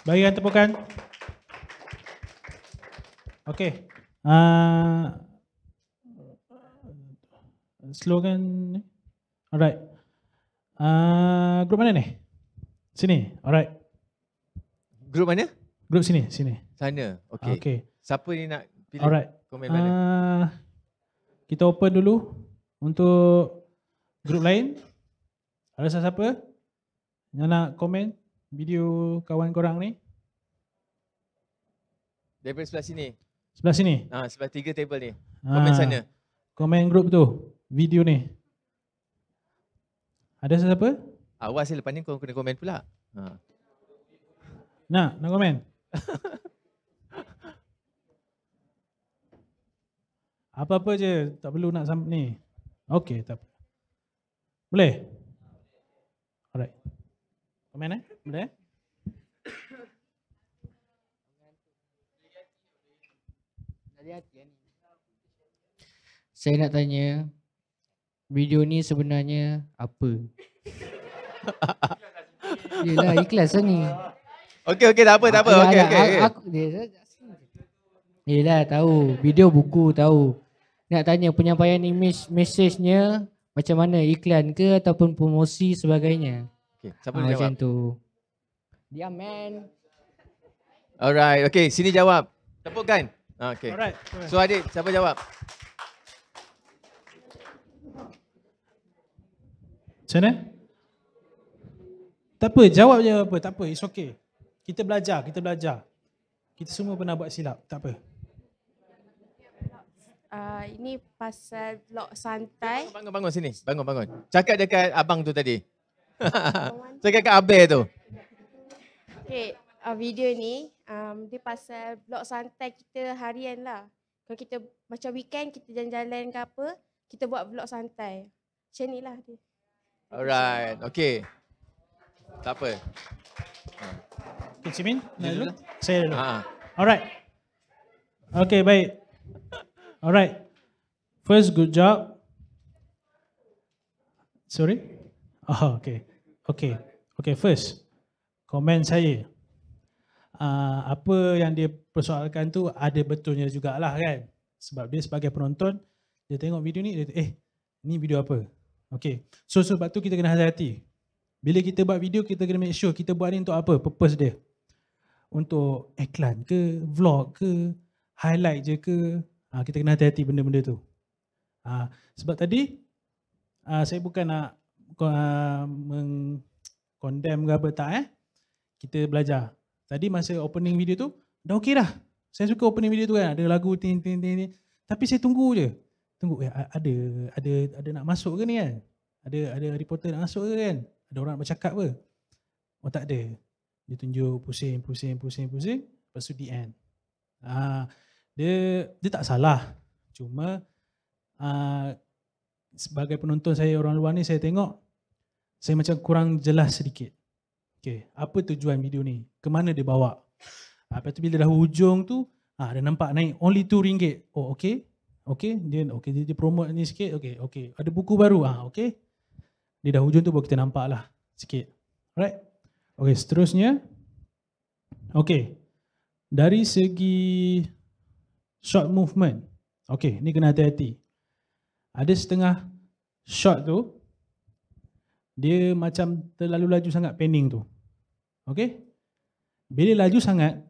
Bagikan tepukan. Okay. Slogan ni. Alright. Grup mana ni? Sini. Alright. Grup mana? Grup sini. Sini. Sana. Okay. Okay. Siapa ni nak pilih Alright. komen mana? Kita open dulu untuk grup lain. Ada siapa yang nak komen video kawan korang ni? Daripada sebelah sini. Sebelah sini? Sebelah 3 table ni. Komen sana. Komen grup tu. Video ni. Ada siapa? Awas lepas ni kau kena komen pula. Nak komen? Apa-apa je, tak perlu nak ni. Okey, tak apa. Boleh? Alright. Komen Boleh? Saya nak tanya, video ni sebenarnya apa? Yelah, ikhlas lah ni. Okey, tak apa. Okey. Yelah, tahu. Video buku tahu. Nak tanya penyampaian image message-nya macam mana? Iklan ke ataupun promosi sebagainya? Okey, siapa nak jawab? Macam tu. Diam, man. Alright, okey, sini jawab. Tepukkan. Okey. Alright. So adik, siapa jawab? Macam mana? Tak apa, jawab je apa. Tak apa, it's okay. Kita belajar. Kita semua pernah buat silap, tak apa. Ini pasal vlog santai. Bangun sini. Bangun. Cakap dekat abang tu tadi. Cakap kat Abel tu. Okay, video ni dia pasal vlog santai kita harian lah. Kalau kita macam weekend kita jalan-jalan ke apa, kita buat vlog santai. Macam ni lah dia. Alright, okay. Tak apa. Okay, Cimin, nak dulu? Saya dulu. Alright. Okay, baik. Alright. First, good job. Sorry? Oh, okay. Okay, first. Komen saya. Apa yang dia persoalkan tu ada betulnya jugalah kan. Sebab dia sebagai penonton, dia tengok video ni, dia ni video apa? Okay. So sebab tu kita kena hati-hati. Bila kita buat video, kita kena make sure kita buat ni untuk apa? Purpose dia. Untuk iklan ke, vlog ke, highlight je ke. Kita kena hati-hati benda-benda tu. Sebab tadi, saya bukan nak meng-condemn ke apa tak. Kita belajar. Tadi masa opening video tu, dah okey dah. Saya suka opening video tu kan. Ada lagu ting. Tapi saya tunggu je. Ada nak masuk ke ni kan? Ada reporter nak masuk ke kan? Ada orang nak bercakap ke? Oh tak ada. Dia tunjuk pusing. Lepas tu the end. Dia tak salah. Cuma sebagai penonton saya orang luar ni, saya tengok saya macam kurang jelas sedikit. Okay, apa tujuan video ni? Kemana dia bawa? Lepas tu bila dah hujung tu, dia nampak naik only RM2. Oh okay. Dia promote ni sikit. Okay. Ada buku baru. Okay. Dia dah hujung tu baru kita nampak lah sikit. Alright. Okay, seterusnya. Okay. Dari segi shot movement. Okay, ni kena hati-hati. Ada setengah shot tu, dia macam terlalu laju sangat panning tu. Okay. Bila laju sangat,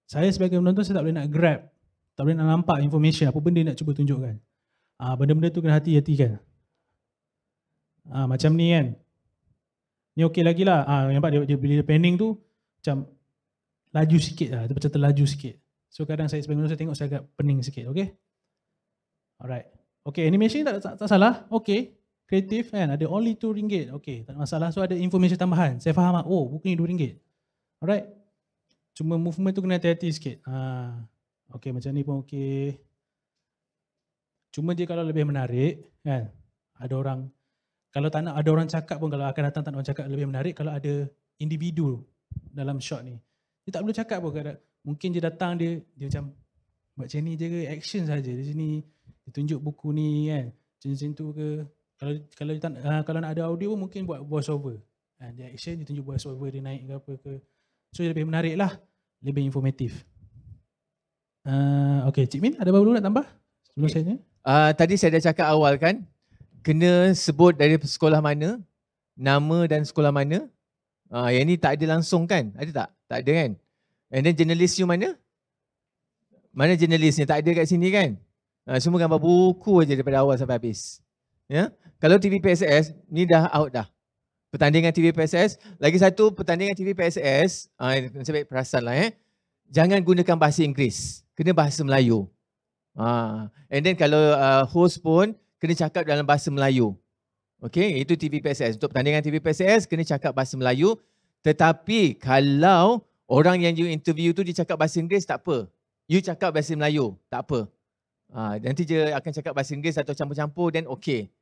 saya sebagai penonton saya tak boleh nak grab. Tak boleh nak nampak information apa benda nak cuba tunjukkan. Benda-benda tu kena hati-hatikan. Macam ni kan. Ni okey lagi lah. Nampak dia bila dia panning tu macam laju sikit lah. Dia macam terlaju sikit. So kadang saya sebagai penonton saya tengok saya agak pening sikit. Okay. Alright. Okay, animation tak salah. Okay. Kreatif kan. Ada only RM2. Okay, tak ada masalah. So ada information tambahan. Saya faham lah. Oh, buku ni RM2. Alright. Cuma movement tu kena hati-hati sikit. Okay, macam ni pun okay. Cuma dia kalau lebih menarik kan. Ada orang, kalau tak nak ada orang cakap pun, kalau akan datang tak nak orang cakap lebih menarik kalau ada individu dalam shot ni. Dia tak perlu cakap pun. Mungkin dia datang dia macam buat macam ni je ke, action saja di sini. Dia tunjuk buku ni kan. Macam tu ke. Kalau nak ada audio pun mungkin buat voice over. Dia action, dia tunjuk voice over, dia naik ke apa ke. So lebih menarik lah, lebih informatif. Okay, Cik Min ada apa-apa nak tambah sebelum saya ni? Tadi saya dah cakap awal kan, kena sebut dari sekolah mana, nama dan sekolah mana. Yang ni tak ada langsung kan? Ada tak? Tak ada kan? And then jurnalis you mana? Mana jurnalisnya? Tak ada kat sini kan? Semua gambar buku aja daripada awal sampai habis. Ya? Kalau TV PSS, ni dah out dah. Pertandingan TV PSS, lagi satu pertandingan TV PSS, saya baik perasan lah jangan gunakan bahasa Inggeris, kena bahasa Melayu. And then kalau host pun kena cakap dalam bahasa Melayu. Okay, itu TV PSS. Untuk pertandingan TV PSS, kena cakap bahasa Melayu. Tetapi kalau orang yang you interview tu dia cakap bahasa Inggeris, tak apa. You cakap bahasa Melayu, tak apa. Nanti dia akan cakap bahasa Inggeris atau campur-campur, then okay.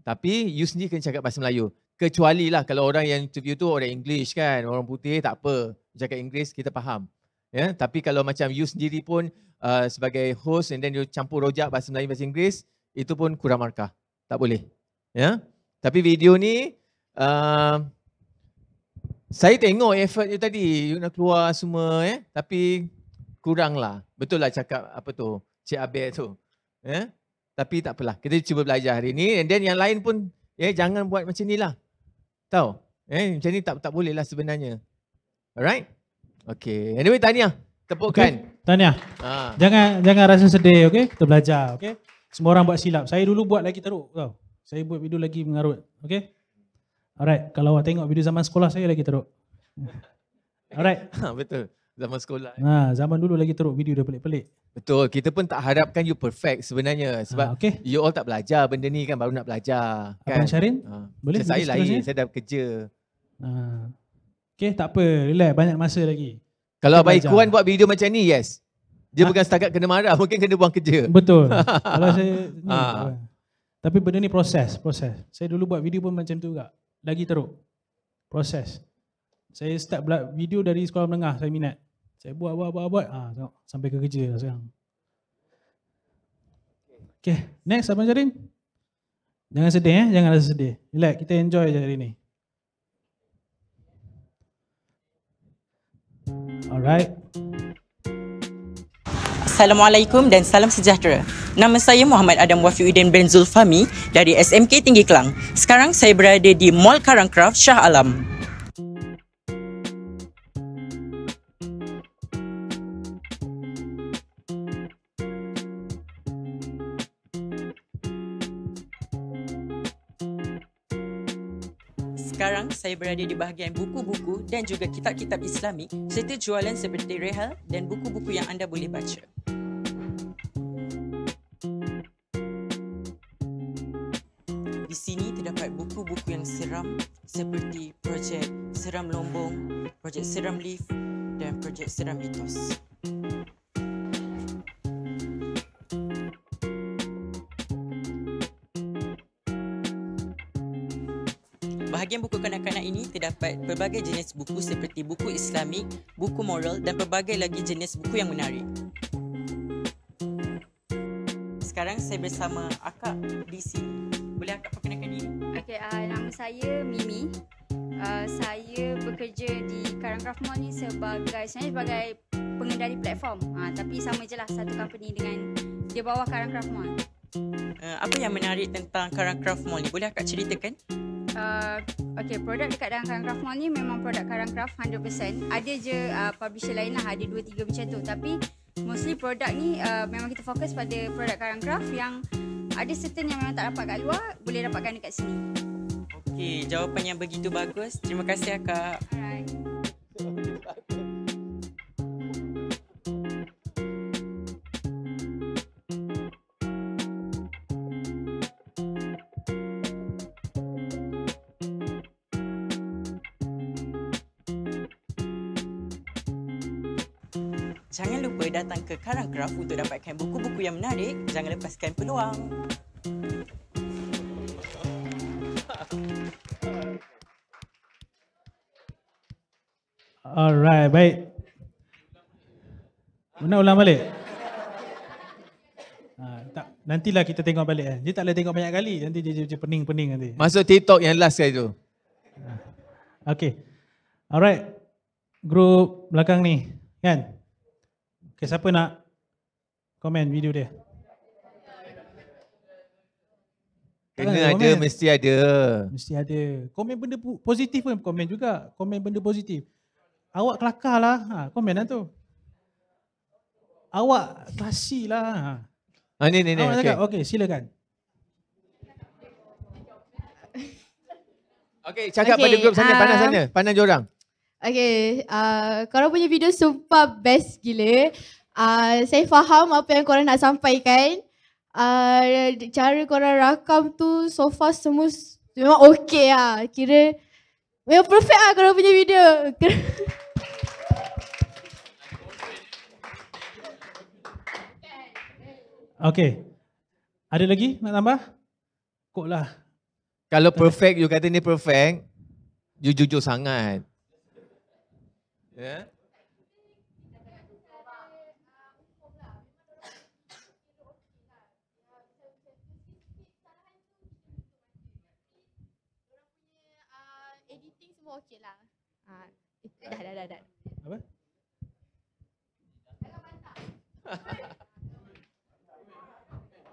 Tapi you sendiri kena cakap bahasa Melayu. Kecuali lah kalau orang yang interview tu orang English kan, orang putih, tak apa. Cakap Inggeris kita faham. Ya, tapi kalau macam you sendiri pun sebagai host and then you campur rojak bahasa Melayu bahasa Inggeris, itu pun kurang markah. Tak boleh. Ya. Tapi video ni saya tengok effort you tadi, you nak keluar semua tapi kurang lah. Betul lah cakap apa tu, Cik Abel tu. Ya. Tapi tak apalah, kita cuba belajar hari ni, and then yang lain pun jangan buat macam ni lah. Tahu? Macam ni tak boleh lah sebenarnya. Alright? Okay. Anyway, tahniah. Tepukkan. Okay. Tahniah. Jangan rasa sedih, okay? Kita belajar, okay? Semua orang buat silap. Saya dulu buat lagi teruk, tahu? Saya buat video lagi mengarut, okay? Alright. Kalau awak tengok video zaman sekolah saya lagi teruk. Alright. Betul. Zaman sekolah. Zaman dulu lagi teruk, video dah pelik-pelik. Betul. Kita pun tak harapkan you perfect sebenarnya. Sebab you all tak belajar benda ni kan, baru nak belajar. Kan? Abang Syarin? Boleh? Saya lain, saya dah bekerja. Okay, tak apa. Relax, banyak masa lagi. Kalau Abang Ikuan buat video macam ni, yes. Dia bukan setakat kena marah, mungkin kena buang kerja. Betul. Kalau saya ni, tapi benda ni proses. Saya dulu buat video pun macam tu juga. Lagi teruk. Proses. Saya start video dari sekolah menengah, saya minat. Saya buat. Tengok, sampai ke kerja lah sekarang. Okay, next Abang Syarin. Jangan sedih jangan rasa sedih. Relax, kita enjoy je hari ni. Alright. Assalamualaikum dan salam sejahtera. Nama saya Muhammad Adam Wafiuddin bin Zulfami dari SMK Tinggi Kelang. Sekarang saya berada di Mall Karangcraft Shah Alam. Sekarang saya berada di bahagian buku-buku dan juga kitab-kitab Islamik serta jualan seperti rehal dan buku-buku yang anda boleh baca. Di sini terdapat buku-buku yang seram seperti projek Seram Lombong, projek Seram Lift dan projek Seram Mitos. Bahagian buku kanak-kanak ini terdapat pelbagai jenis buku seperti buku Islamik, buku moral dan pelbagai lagi jenis buku yang menarik. Sekarang saya bersama akak di sini. Boleh akak perkenalkan diri? Okey, nama saya Mimi. Saya bekerja di Karangcraft Mall ni sebagai pengendali platform. Tapi sama je lah, satu company dengan di bawah Karangcraft Mall. Apa yang menarik tentang Karangcraft Mall ni? Boleh akak ceritakan? Okay, produk dekat dalam Karangcraft Mall ni memang produk Karangcraft 100%. Ada je publisher lain lah, ada 2-3 macam tu. Tapi mostly produk ni memang kita fokus pada produk Karangcraft yang ada certain yang memang tak dapat kat luar, boleh dapatkan dekat sini. Okey, jawapan yang begitu bagus. Terima kasih akak. Alright. Jangan lupa datang ke Karangcraft untuk dapatkan buku-buku yang menarik. Jangan lepaskan peluang. Alright, baik. Nak ulang balik? Nantilah kita tengok balik. Dia tak boleh tengok banyak kali. Nanti dia pening-pening nanti. Masuk TikTok yang last kali tu. Okay. Alright. grup belakang ni, kan? Okay, siapa nak komen video dia? Kena ada, mesti ada. Mesti ada. Komen benda positif pun komen juga. Komen benda positif. Awak kelakar lah. Komen lah tu. Awak klasi lah. Ni. Awak cakap, okay, silakan. Okay, cakap pada grup sana, pandang sana. Pandang diorang. Okay, korang punya video sumpah best gila. Saya faham apa yang korang nak sampaikan. Cara korang rakam tu so far semua memang okay lah. Kira memang perfect lah korang punya video. Okay. Ada lagi nak tambah? Kok lah. Kalau perfect, you kata ni perfect, you jujur sangat. Ya? Editing semua okey lah. Dah. Apa?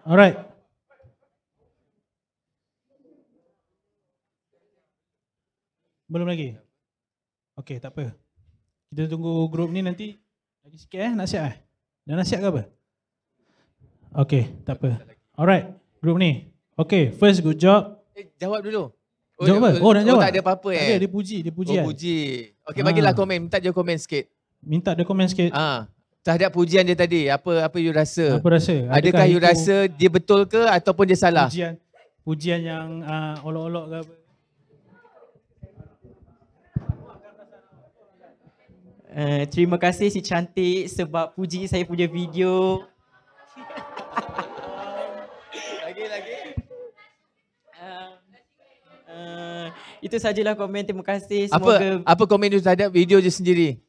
Alright. Belum lagi? Okay, tak apa. Kita tunggu grup ni nanti. Lagi sikit nak siap Dah nak siap ke apa? Okay, tak apa. Alright, grup ni. Okay, first good job. Jawab dulu. Jawab apa? Oh, nak jawab? tak ada apa-apa Tak ada, dia puji kan? Puji. Okay, bagilah komen. Minta dia komen sikit. Minta dia komen sikit. Terhadap pujian dia tadi, apa you rasa? Apa rasa? Adakah you rasa dia betul ke ataupun dia salah? Pujian yang olok-olok ke apa? Terima kasih si cantik sebab puji saya punya video. Lagi. Itu sajalah komen. Terima kasih. Semoga Apa komen you terhadap video je sendiri?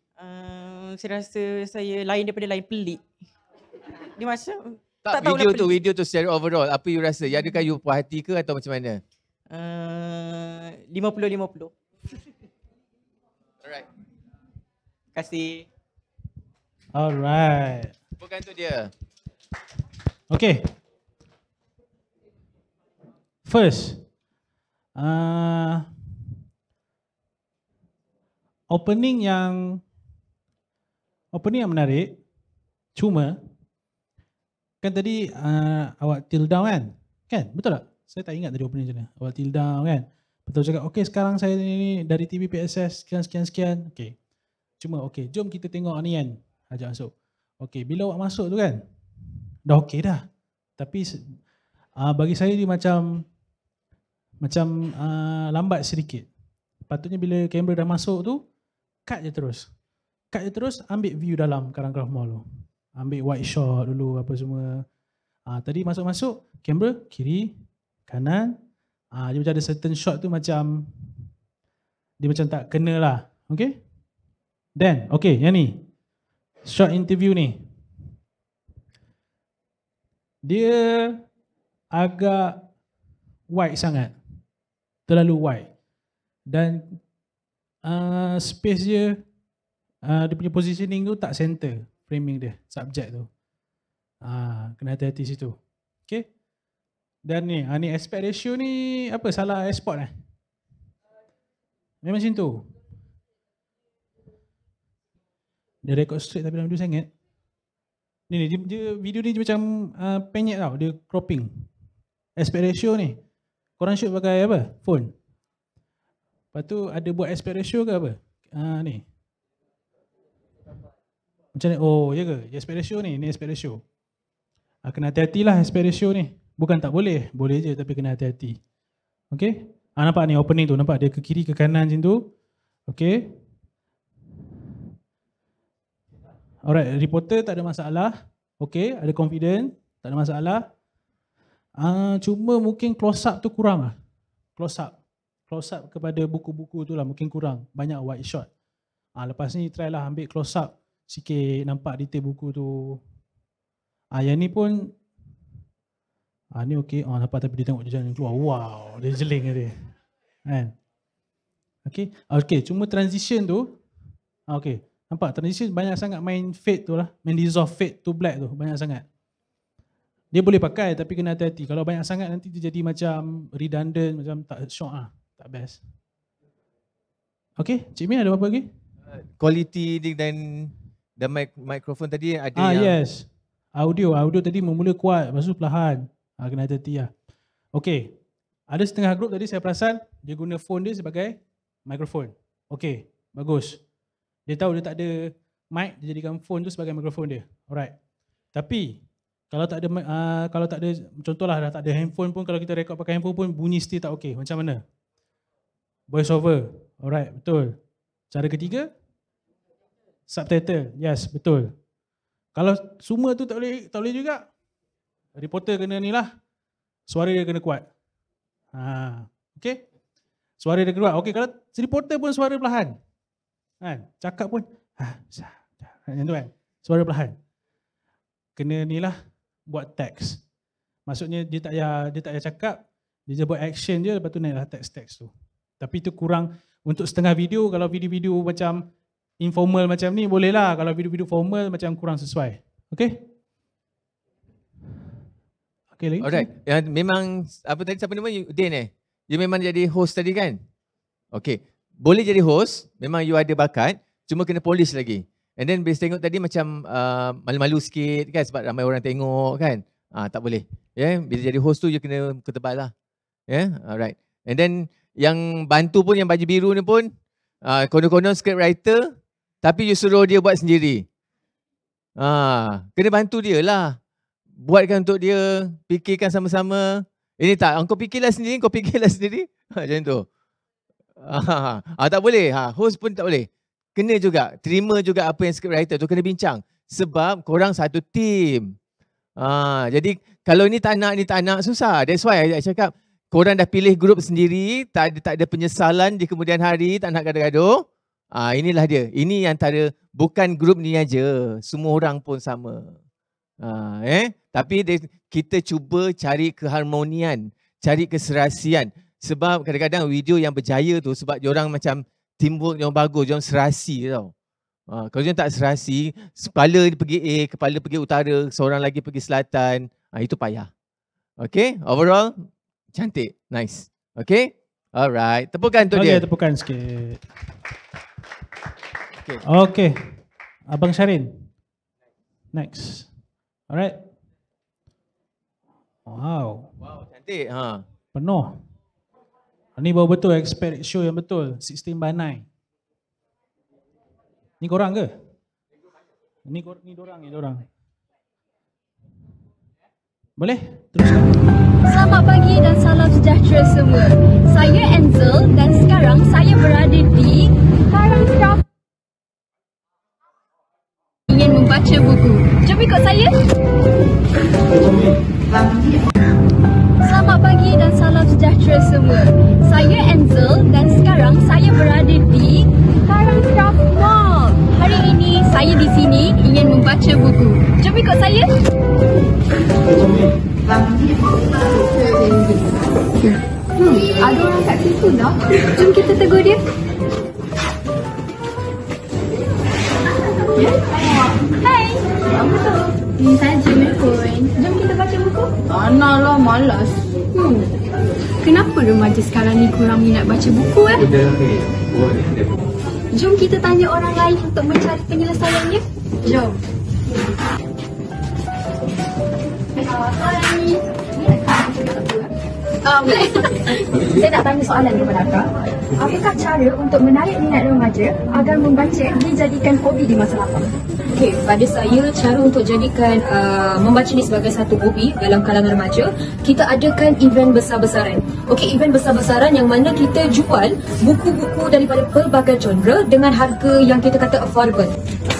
saya rasa saya lain daripada lain, pelik. Dia macam tak tahu video tu secara overall apa you rasa? Adakah you puas hati ke atau macam mana? 50-50. Alright. Terima kasih. Alright. Bukan tu dia. Okay. First, opening yang menarik. Cuma kan tadi awak till down kan? Kan? Betul tak? Saya tak ingat tadi opening macam mana. Awak till down kan? Betul cakap, okay sekarang saya ni dari TV PSS sekian. Okay. Cuma okay, jom kita tengok ni kan. Ajak masuk. Okay, bila awak masuk tu kan, dah okay dah. Tapi bagi saya dia macam lambat sedikit. Patutnya bila kamera dah masuk tu, cut je terus. Ambil view dalam Karangkraf Mall tu. Ambil wide shot dulu apa semua. Tadi masuk-masuk, kamera kiri, kanan. Dia macam ada certain shot tu macam dia macam tak kena lah. Okay? Then, okay, yang ni. Shot interview ni. Dia agak wide sangat. Terlalu wide. Dan space dia, dia punya positioning tu tak center. Framing dia, subject tu. Kena hati-hati situ. Okay. Dan ni aspect ratio ni apa, salah export memang macam tu. Dia record straight tapi dalam 2 sangat. Ni dia video ni macam penyek tau, dia cropping. Aspect ratio ni. Korang shoot pakai apa? Phone. Lepas tu ada buat aspect ratio ke apa? Ni. Macam ni, oh ya ke? Aspect ratio ni aspect ratio. Kena hati-hatilah aspect ratio ni. Bukan tak boleh, boleh je tapi kena hati-hati. Okay? Nampak ni opening tu, nampak dia ke kiri ke kanan macam tu. Okay? Alright, reporter tak ada masalah. Okay, ada confident, tak ada masalah. Cuma mungkin close up tu kurang lah. Close up kepada buku-buku tu lah mungkin kurang. Banyak wide shot. Lepas ni try lah ambil close up sikit, nampak detail buku tu. Yang ni pun ni okey. Nampak tapi dia tengok dia jalan keluar. Wow, dia jeling dia. Kan? Okay, cuma transition tu Okay. Nampak transition banyak sangat main fade tu lah. Main dissolve fade to black tu banyak sangat. Dia boleh pakai tapi kena hati-hati. Kalau banyak sangat nanti dia jadi macam redundant, macam tak shock lah. Tak best. Okay, Cik Min ada apa lagi? Quality dan mikrofon tadi ada yang... Yes. Audio tadi memula kuat, lepas tu perlahan. Kena hati-hati lah. Okay. Ada setengah grup tadi saya perasan dia guna phone dia sebagai mikrofon. Okay, bagus. Dia tahu dia tak ada mic, dia jadikan phone tu sebagai mikrofon dia. Alright. Tapi kalau tak ada contohlah dah tak ada handphone pun, kalau kita rekod pakai handphone pun bunyi still tak okay. Macam mana? Voice over. Alright, betul. Cara ketiga, subtitle. Yes, betul. Kalau semua tu tak boleh juga. Reporter kena ni lah. Suara dia kena kuat. Okay. Suara dia kena kuat. Okay, kalau reporter pun suara perlahan. Kan? Cakap pun macam tu kan. Suara perlahan. Kena ni lah buat teks. Maksudnya dia tak payah cakap, dia je buat action je, lepas tu naiklah teks-teks tu. Tapi tu kurang untuk setengah video. Kalau video-video macam informal macam ni boleh lah. Kalau video-video formal macam kurang sesuai. Okay? Okay lagi. Alright. Yang memang apa tadi siapa nama Din Dia memang jadi host tadi kan? Okay. Boleh jadi host, memang you ada bakat, cuma kena polish lagi. And then bila tengok tadi macam malu-malu sikit kan sebab ramai orang tengok kan. Tak boleh. Bila jadi host tu you kena ketebal lah. Alright. And then yang bantu pun yang baju biru ni pun konon-konon script writer tapi you suruh dia buat sendiri. Kena bantu dia lah. Buatkan untuk dia, fikirkan sama-sama. Ini tak, kau fikirlah sendiri, kau fikirlah sendiri. Macam tu. Tak boleh. Host pun tak boleh. Kena juga, terima juga apa yang script writer tu kena bincang. Sebab korang satu team. Jadi kalau ni tak nak, susah. That's why I cakap, korang dah pilih grup sendiri, tak ada penyesalan di kemudian hari, tak nak gaduh-gaduh. Inilah dia. Ini antara, bukan grup ni aja. Semua orang pun sama. Tapi kita cuba cari keharmonian, cari keserasian. Sebab kadang-kadang video yang berjaya tu sebab diorang macam timbul yang bagus, diorang serasi tau. Kalau diorang tak serasi, kepala pergi A, kepala pergi utara, seorang lagi pergi selatan, itu payah. Okay, overall cantik, nice. Okay, alright, tepukan untuk dia. Okay, tepukan sikit. Okay, Abang Syarin. Next. Alright. Wow, cantik. Penuh. Ni baru betul expert show yang betul 16:9. Ni korang ke? Ni dorang. Boleh? Teruskan. Selamat pagi dan salam sejahtera semua. Saya Enzel dan sekarang saya berada di Karangcraft. Ingin membaca buku. Jom ikut saya. Selamat pagi dan salam sejahtera semua. Saya Enzel dan sekarang saya berada di Karangcraft Mall. Hari ini saya di sini ingin membaca buku. Jom ikut saya. Ada orang kat situ dah. Jom kita tegur dia. Hai. Apa tu? Ni saja Melkon. Jom kita baca buku. Tak nak lah, malas. Kenapa remaja sekarang ni kurang minat baca buku Jom kita tanya orang lain untuk mencari penyelesaiannya. Jom. Saya nak tanya soalan kepada Akak. Apakah cara untuk menarik minat remaja agar membaca dijadikan hobi di masa lapang? Okey, pada saya cara untuk jadikan membaca ni sebagai satu hobi dalam kalangan remaja, kita adakan event besar-besaran. Okey, event besar-besaran yang mana kita jual buku-buku daripada pelbagai genre dengan harga yang kita kata affordable.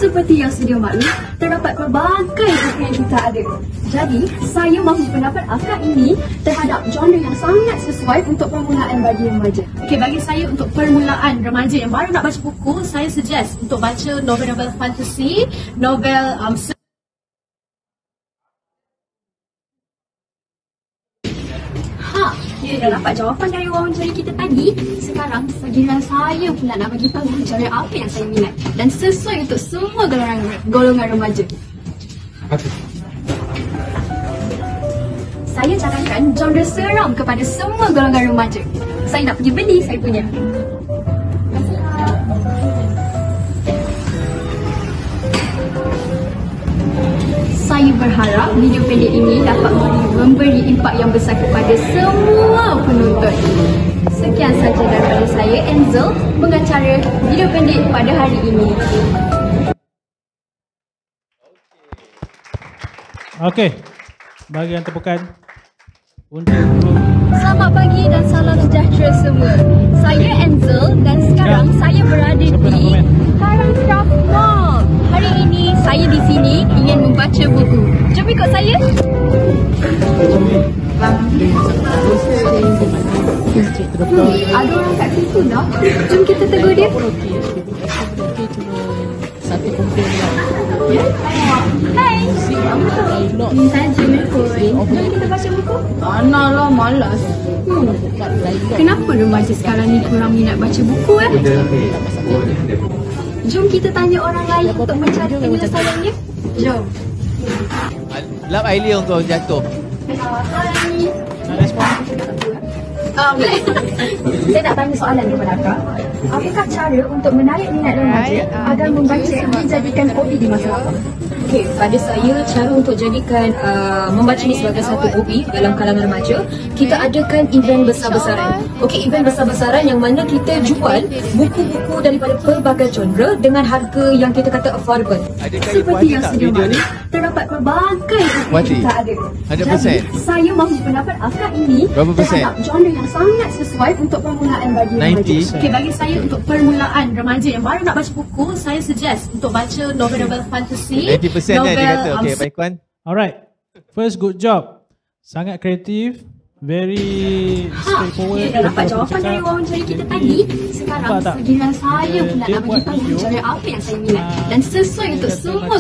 Seperti yang sedia maklum, terdapat pelbagai buku yang kita ada. Jadi, saya mahu pendapat Akak ini terhadap genre yang sangat sesuai untuk permulaan bagi remaja. Okey, bagi saya untuk permulaan remaja yang baru nak baca buku, saya suggest untuk baca novel-novel fantasi, novel Dah dapat jawapan dari wawancara kita tadi. Sekarang giliran saya pula nak bagi tahu wawancara apa yang saya minat dan sesuai untuk semua golongan remaja. Saya cadangkan genre seram kepada semua golongan remaja. Saya nak pergi beli saya punya. Saya berharap video pendek ini dapat memberi impak yang besar kepada semua penonton. Sekian sahaja daripada saya, Enzel, pengacara video pendek pada hari ini. Okey, bagi yang tepukan untuk Selamat pagi dan salam sejahtera semua. Saya Enzel dan sekarang saya berada di Karangcraft Mall. Hari ini saya di sini ingin membaca buku. Jom ikut saya. Ada orang kat situ dah. Jom kita tegur dia. Satu kumpul lah. Hai. Ni saya Jimekoi. Jom kita baca buku. Tak nak lah, malas. Kenapa remaja sekarang ni kurang minat baca buku Jom kita tanya orang lain untuk mencari penyelesaiannya. Jom. Lap Aileen kau jatuh. Hai. Saya nak tanya soalan kepada akak. Apakah cara untuk menarik minat remaja agar membaca dijadikan hobi di masa lapang? Okey, pada saya cara untuk jadikan membaca ni sebagai satu hobi dalam kalangan remaja, kita adakan event besar-besaran. Okey, event besar-besaran yang mana kita jual buku-buku daripada pelbagai genre dengan harga yang kita kata affordable. Seperti yang sedia maklum, terdapat pelbagai buku yang kita ada. 100%. Jadi, saya mahu pendapat akak ini terhadap genre yang sangat sesuai untuk permulaan bagi remaja. Okey, bagi saya untuk permulaan remaja yang baru nak baca buku, saya suggest untuk baca novel-novel fantasy. 90% dia kata. Okey, baik Kuan. Alright. First, good job. Sangat kreatif. Very straightforward. Dah dapat jawapan dari wawancara kita tadi. Sekarang giliran saya pula nak bagi tahu genre apa yang saya minat dan sesuai untuk semua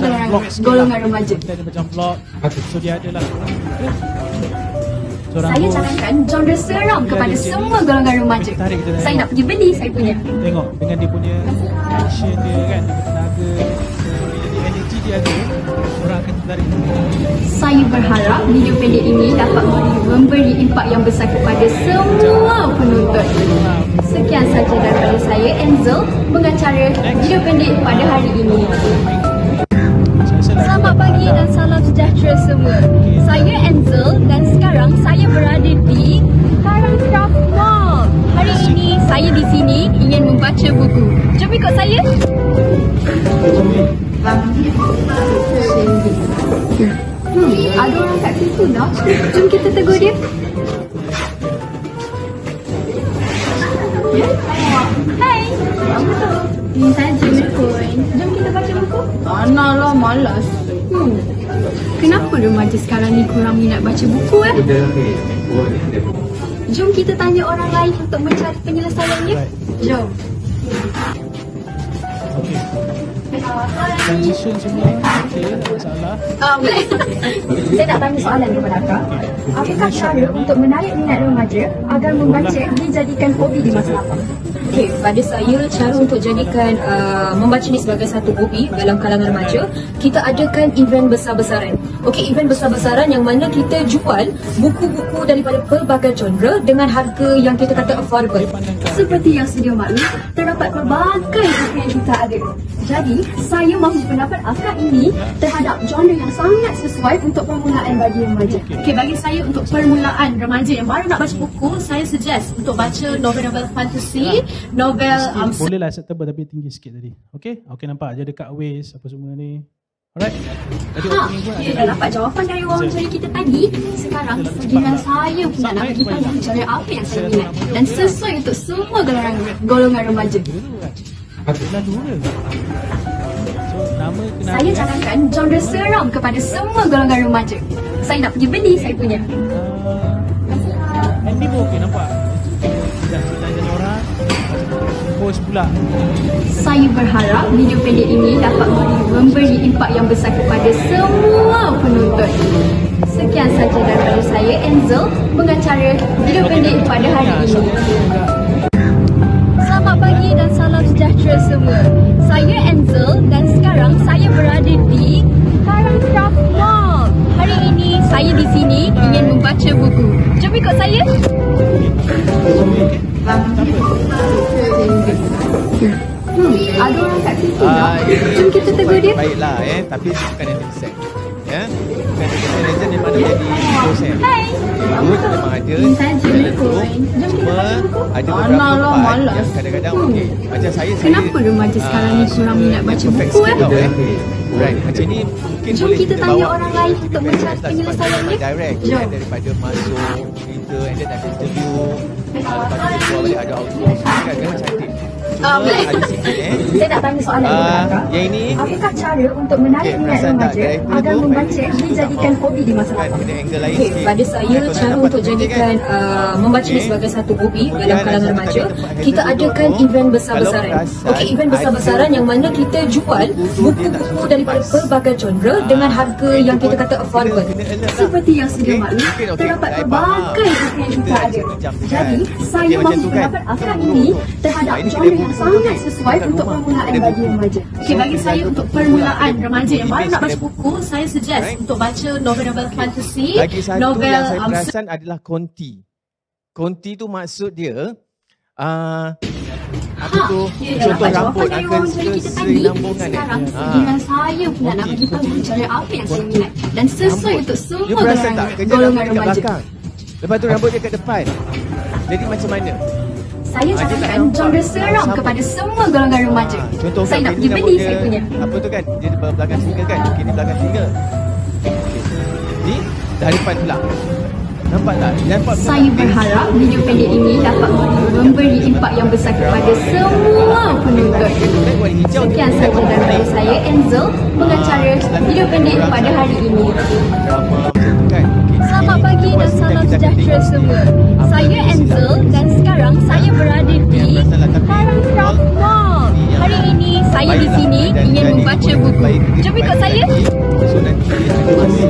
golongan remaja. Kita ada macam vlog. So dia ada lah. Saya cadangkan genre seram kepada semua golongan remaja. Saya nak pergi beli saya punya. Tengok dengan dia punya action dia kan, dia bertenaga, jadi energy dia ada, orang akan tertarik. Saya berharap video pendek ini dapat memberi impak yang besar kepada semua penonton. Sekian sahaja daripada saya, Enzel, pengacara video pendek pada hari ini. Selamat pagi dan salam sejahtera semua. Saya Enzel dan sekarang saya berada di Karangcraft Mall. Hari ini saya di sini ingin membaca buku. Jom ikut saya. Ada orang kat situ dah. Jom kita tegur dia. Hai. Ni saya Jimekoi. Jom kita baca buku. Tak nak lah, malas. Kenapa remaja sekarang ni kurang minat baca buku Jom kita tanya orang lain untuk mencari penyelesaiannya. Jom. Okay. Transition semua. Okay, tak masalah. Saya nak tanya soalan kepada akak. Apakah cara untuk menarik minat remaja agar membaca dijadikan hobi di masa lapang? Okey, pada saya cara untuk jadikan membaca ni sebagai satu hobi dalam kalangan remaja, kita adakan event besar-besaran. Okey, event besar-besaran yang mana kita jual buku-buku daripada pelbagai genre dengan harga yang kita kata affordable. Seperti yang sedia maklum, terdapat pelbagai buku yang kita ada. Jadi, saya mahu pendapat akak ini terhadap genre yang sangat sesuai untuk permulaan bagi remaja. Okey, bagi saya untuk permulaan remaja yang baru nak baca buku, saya suggest untuk baca novel-novel fantasy, novel boleh lah acceptable tapi tinggi sikit tadi. Okey? Okey, nampak je ada cut waist apa semua ni. Alright. Dah dapat jawapan dari wawancara kita tadi. Sekarang giliran saya pula nak bagi tahu genre apa yang saya minat dan sesuai untuk semua golongan remaja. Saya cadangkan genre seram kepada semua golongan remaja. Saya nak pergi beli saya punya. Ini pun okey, nampak? Dah tanya orang, post pula. Saya berharap video pendek ini dapat memberi impak yang besar kepada semua penonton. Sekian saja daripada saya, Enzel, pengacara video pendek pada hari ini. Selamat pagi dan salam sejahtera semua. Saya Enzel dan sekarang saya berada di Karang Craft Mall. Hari ini saya di sini ingin membaca buku. Jom ikut saya. Ada orang kat situ tak? Jom kita tegur dia. Baiklah tapi bukan yang set. Ya. Bukan yang set di mana jadi dosen. Hai. Memang ada talent tu. Cuma ada beberapa part yang kadang-kadang okey. Macam saya Kenapa remaja sekarang ni kurang minat baca buku Right. Macam ni mungkin Jom boleh kita tanya bawa orang lain untuk mencari penyelesaiannya. direct Jom. daripada masuk kita and then ada interview. Lepas tu kita keluar balik ada output. Kan cantik. Ada sikit Saya nak tanya soalan kepada Akak. Yang ini Apakah cara untuk menarik minat remaja agar membaca dijadikan hobi di masa lapang? Pada saya, cara untuk jadikan membaca ni sebagai satu hobi dalam kalangan remaja, kita adakan event besar-besaran. Okey, event besar-besaran yang mana kita jual buku-buku daripada pelbagai genre dengan harga yang kita kata affordable. Seperti yang sedia maklum, terdapat pelbagai buku yang kita ada. Jadi, saya mahu pendapat Akak ini terhadap genre yang sangat sesuai untuk permulaan bagi remaja. Okey, bagi saya untuk permulaan remaja yang baru nak baca buku, saya suggest untuk baca novel-novel fantasy, lagi satu novel yang saya perasan adalah konti. Konti tu maksud dia apa tu contoh rambut akan seimbungan dengan saya pula nak bagi tahu cara apa yang saya minat dan sesuai untuk semua you perasan tak kerja golongan rambut dekat remaja. belakang, lepas tu rambut dia kat depan, jadi macam mana? Saya cakapkan genre seram kepada semua golongan remaja. Contoh Saya nak pergi beli saya punya. Apa tu kan, dia di belakang singa kan, kini belakang singa ni dah depan pula. Nampak tak? Saya berharap video pendek ini dapat memberi impak yang besar kepada semua penonton. Sekian saja daripada saya, Enzel, pengacara video pendek pada hari ini. Selamat pagi dan salam sejahtera semua. Saya Enzel dan sekarang saya berada di Karang Craft Mall. Hari ini saya di sini ingin membaca buku. Jom ikut saya. So nanti ada masa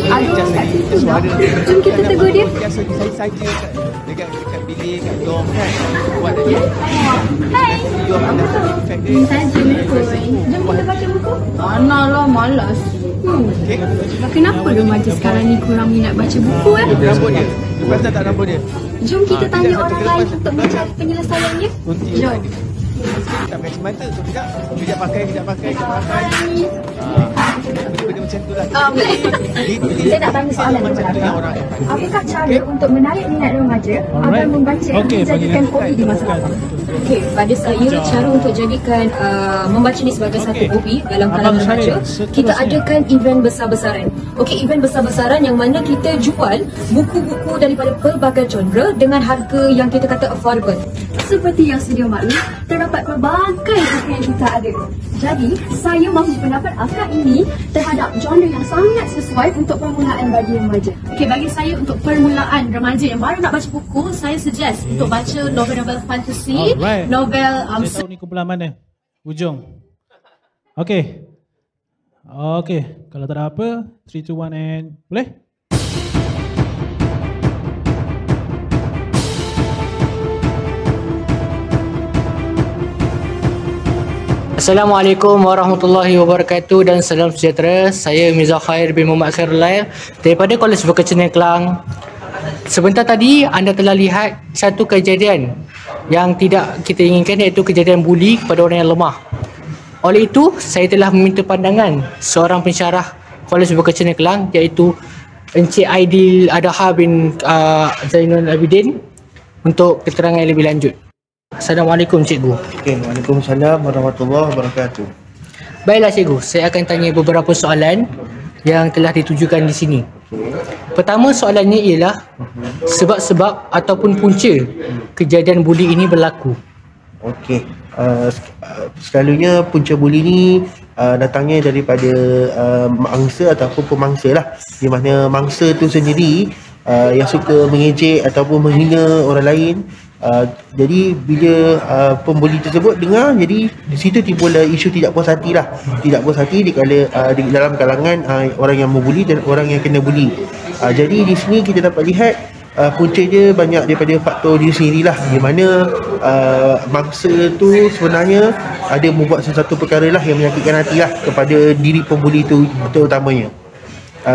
Ada orang kat situ tak? Jom kita tegur dia. Biasa saya saja dekat bilik, kat dorm kan. Buat aja. Hai. Saja Jom kita baca buku. Lah, malas. Kenapa remaja sekarang ni kurang minat baca buku Rambut dia. You perasan tak rambut dia? Jom kita tanya orang lain untuk mencari penyelesaiannya. Jom. Tak pakai semata tu tidak. Kejap pakai. Benda-benda macam tu lah. Saya nak tanya soalan kepada Akak. Apakah cara untuk menarik minat remaja agar membaca dijadikan hobi di masa lapang? Okey, pada saya cara untuk jadikan membaca ni sebagai satu hobi dalam kalangan remaja, kita adakan event besar-besaran. Okey, event besar-besaran yang mana kita jual buku-buku daripada pelbagai genre dengan harga yang kita kata affordable. Seperti yang sedia maklum, terdapat pelbagai buku yang kita ada. Jadi, saya mahu pendapat Akak ini terhadap genre yang sangat sesuai untuk permulaan bagi remaja. Okey, bagi saya untuk permulaan remaja yang baru nak baca buku, saya suggest untuk baca novel-novel fantasy, novel Saya tahu ni kumpulan mana? Ujung. Okey. Kalau tak ada apa, 3, 2, 1 and boleh? Assalamualaikum warahmatullahi wabarakatuh dan salam sejahtera. Saya Mirza Khair bin Muhammad Khairullah daripada Kolej Vocasional Kelang. Sebentar tadi anda telah lihat satu kejadian yang tidak kita inginkan, iaitu kejadian buli kepada orang yang lemah. Oleh itu, saya telah meminta pandangan seorang pensyarah Kolej Vocasional Kelang, iaitu Encik Aidil Adaha bin Zainul Abidin untuk keterangan yang lebih lanjut. Assalamualaikum Cikgu. Okay, Waalaikumsalam warahmatullahi wabarakatuh. Baiklah Cikgu, saya akan tanya beberapa soalan yang telah ditujukan di sini. Pertama soalannya ialah sebab-sebab ataupun punca kejadian buli ini berlaku. Okey, selalunya punca buli ni datangnya daripada mangsa ataupun pemangsa lah. Di mana mangsa tu sendiri yang suka mengejek ataupun menghina orang lain, Jadi bila pembuli tersebut dengar, jadi di situ timbul isu tidak puas hati lah. Tidak puas hati di dalam kalangan orang yang membuli dan orang yang kena buli. Jadi di sini kita dapat lihat punca dia banyak daripada faktor diri sendirilah, di mana mangsa tu sebenarnya ada membuat sesuatu perkara lah yang menyakitkan hati lah kepada diri pembuli itu terutamanya.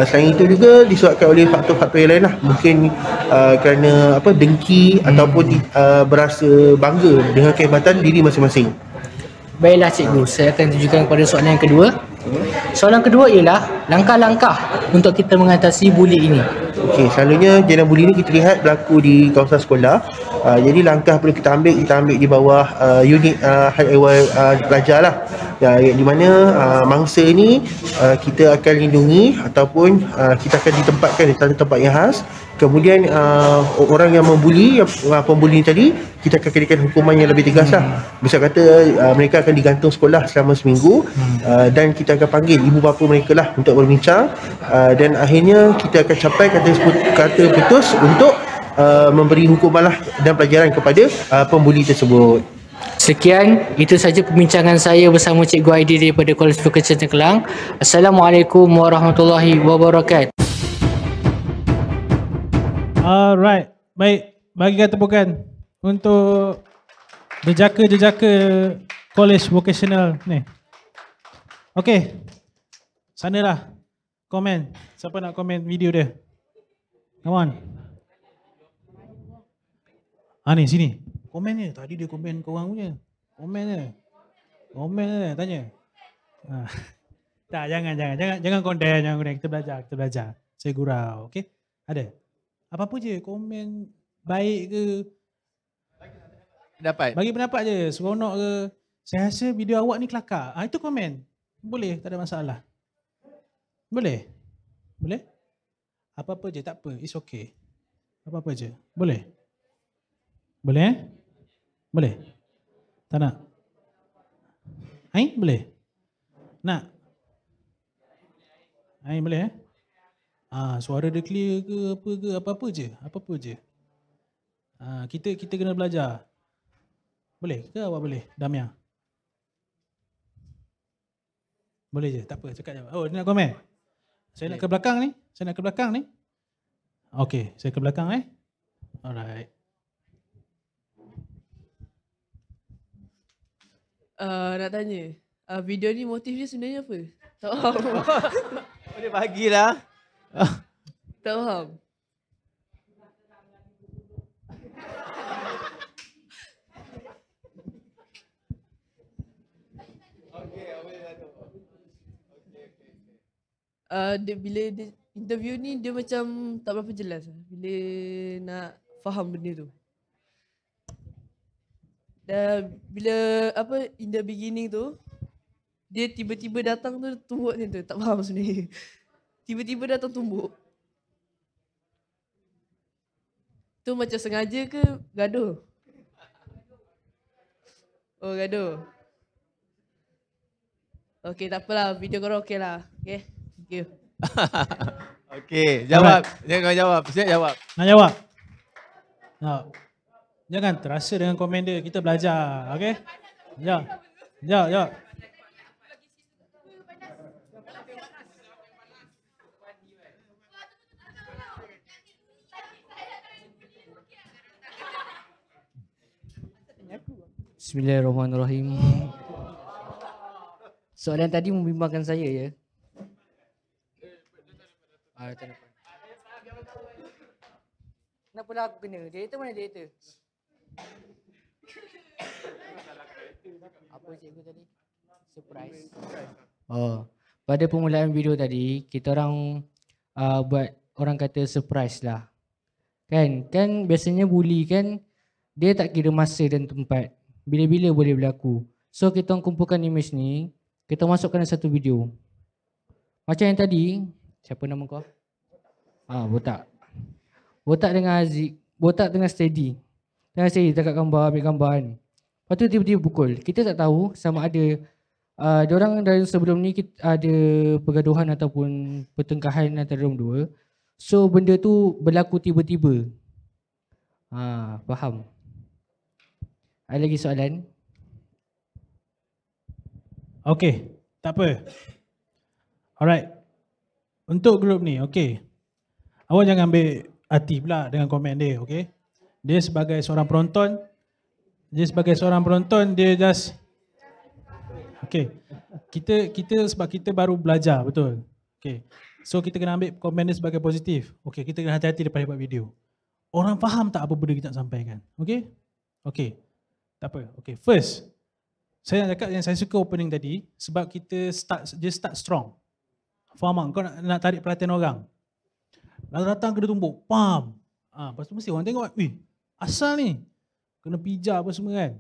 Selain itu juga disebabkan oleh faktor-faktor yang lain lah. Mungkin kerana dengki ataupun berasa bangga dengan kehebatan diri masing-masing. Baiklah cikgu, saya akan tunjukkan kepada soalan yang kedua. Soalan kedua ialah langkah-langkah untuk kita mengatasi buli ini. Okey, selalunya jadian buli ni kita lihat berlaku di kawasan sekolah. Jadi langkah perlu kita ambil di bawah unit hal ehwal pelajar lah. Di mana mangsa ni kita akan lindungi ataupun kita akan ditempatkan di tempat yang khas. Kemudian orang yang membuli, pembuli tadi, kita akan kenakan hukuman yang lebih tegas lah. Misal kata mereka akan digantung sekolah selama seminggu dan kita akan panggil ibu bapa mereka lah untuk berbincang dan akhirnya kita akan capai kata putus untuk memberi hukuman lah dan pelajaran kepada pembuli tersebut. Sekian, itu saja perbincangan saya bersama Cikgu Aidi daripada Kolej Vokasi Kelang. Assalamualaikum warahmatullahi wabarakatuh. Alright, baik. Bagi tepukan untuk jejaka Kolej Vocational ni. Okey. Sanalah. Komen. Siapa nak komen video dia? Come on. Ni sini. Komen je. Tadi dia komen korang punya. Komen je. Komen je. Tanya. Tak, jangan konten. Kita belajar. Saya gurau. Okey? Ada? Apa-apa je, komen baik ke, bagi pendapat je, seronok ke, saya rasa video awak ni kelakar, itu komen, boleh, tak ada masalah. Boleh? Apa-apa je, tak apa, it's okay. Apa-apa je, boleh? Boleh? Tak nak? Boleh? Nak? Boleh suara dia clear ke apa-apa je. Kita kena belajar. Boleh ke awak boleh? Damia. Boleh je, tak apa, cakap je. Oh, dia nak komen. Saya nak ke belakang ni. Okey, saya ke belakang Alright. Nak tanya, video ni motif dia sebenarnya apa? Tak faham. Boleh bagilah. Tak faham. Bila dia interview ni dia macam tak berapa jelas bila nak faham benda tu. Dan bila in the beginning tu dia tiba-tiba datang tu tumbuk macam tu, tak faham sebenarnya. Tiba-tiba datang tumbuk. Tu macam sengaja ke gaduh? Oh, gaduh. Okey, tak apalah. Video korang okey lah. Okay, thank you. Okey, jawab. Jangan jawab. Siap jawab. Nak jawab? Jangan terasa dengan komen dia. Kita belajar. Okey? Jawab. Bismillahirrahmanirrahim. Soalan tadi membimbangkan saya ya. Kenapa lah aku kena? Director mana director? Apa cikgu tadi? Surprise. Pada permulaan video tadi, kita orang buat orang kata surprise lah. Kan biasanya bully kan dia tak kira masa dan tempat. Bila-bila boleh berlaku. So kita orang kumpulkan image ni, kita masukkan dalam satu video. Macam yang tadi, siapa nama kau? Botak. Botak dengan Aziz, botak dengan steady. Dekat gambar, ambil gambar kan. Lepas tu tiba-tiba pukul. Kita tak tahu sama ada diorang dari sebelum ni ada pergaduhan ataupun pertengkahan antara diorang dua. So benda tu berlaku tiba-tiba. Faham? Ada lagi soalan? Okay, tak apa. Alright. Untuk grup ni, okay. Awak jangan ambil hati pula dengan komen dia, okay. Dia sebagai seorang penonton, dia just, okay. Kita sebab kita baru belajar, betul. Okay. So kita kena ambil komen dia sebagai positif. Okay, kita kena hati-hati daripada buat video. Orang faham tak apa benda kita nak sampaikan? Okay? Okay. Tak apa. Okay, first, saya nak cakap yang saya suka opening tadi sebab kita start strong. Faham tak? Kau nak tarik perhatian orang. Lalu datang kena tumbuk. Pam. Lepas tu mesti orang tengok, wih, asal ni. Kena pijar apa semua kan.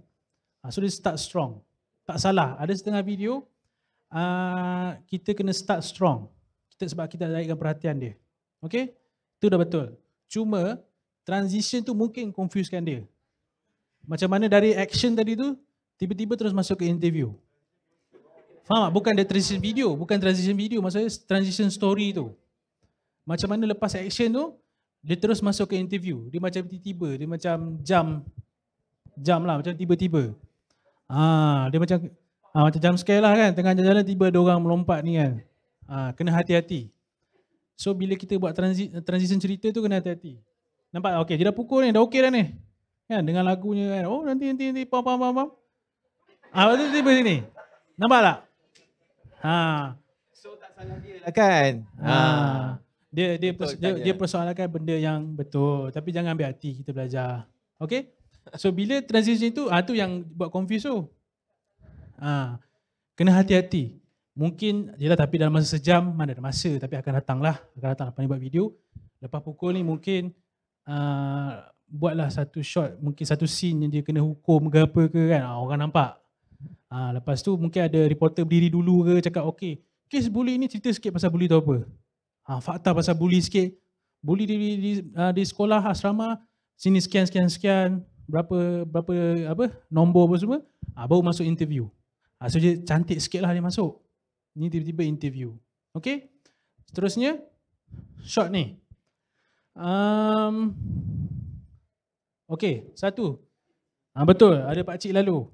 So dia start strong. Tak salah. Ada setengah video, kita kena start strong. Sebab kita tarikkan perhatian dia. Okay? Itu dah betul. Cuma, transition tu mungkin confusekan dia. Macam mana dari action tadi tu, tiba-tiba terus masuk ke interview. Faham tak? Bukan dia transition video, maksudnya transition story tu. Macam mana lepas action tu, dia terus masuk ke interview. Dia macam tiba-tiba, dia macam jam lah, macam tiba-tiba. Dia macam jump scare lah kan, tengah jalan-jalan tiba ada orang melompat ni kan. Kena hati-hati. So bila kita buat transition cerita tu kena hati-hati. Nampak? Okay, dia dah pukul ni, dah okay dah ni. Kan, dengan lagunya kan, oh nanti, pam. Lepas tu tiba sini. Nampak tak? So tak salah dia lah kan? Dia persoalkan benda yang betul. Tapi jangan ambil hati, kita belajar. Okay? So bila transition tu, tu yang buat confuse tu. Kena hati-hati. Mungkin, yelah tapi dalam masa sejam, mana ada masa. Tapi akan datang lepas ni buat video. Lepas pukul ni mungkin buatlah satu shot, mungkin satu scene yang dia kena hukum ke apa ke kan. Orang nampak. Lepas tu mungkin ada reporter berdiri dulu ke cakap okey, kes bully ni cerita sikit pasal bully tu apa. Fakta pasal bully sikit. Bully di sekolah asrama sini sekian berapa nombor apa semua. Baru masuk interview. So dia cantik sikit lah dia masuk. Ni tiba-tiba interview. Okey. Seterusnya shot ni. Okey, satu. Betul, ada pakcik lalu.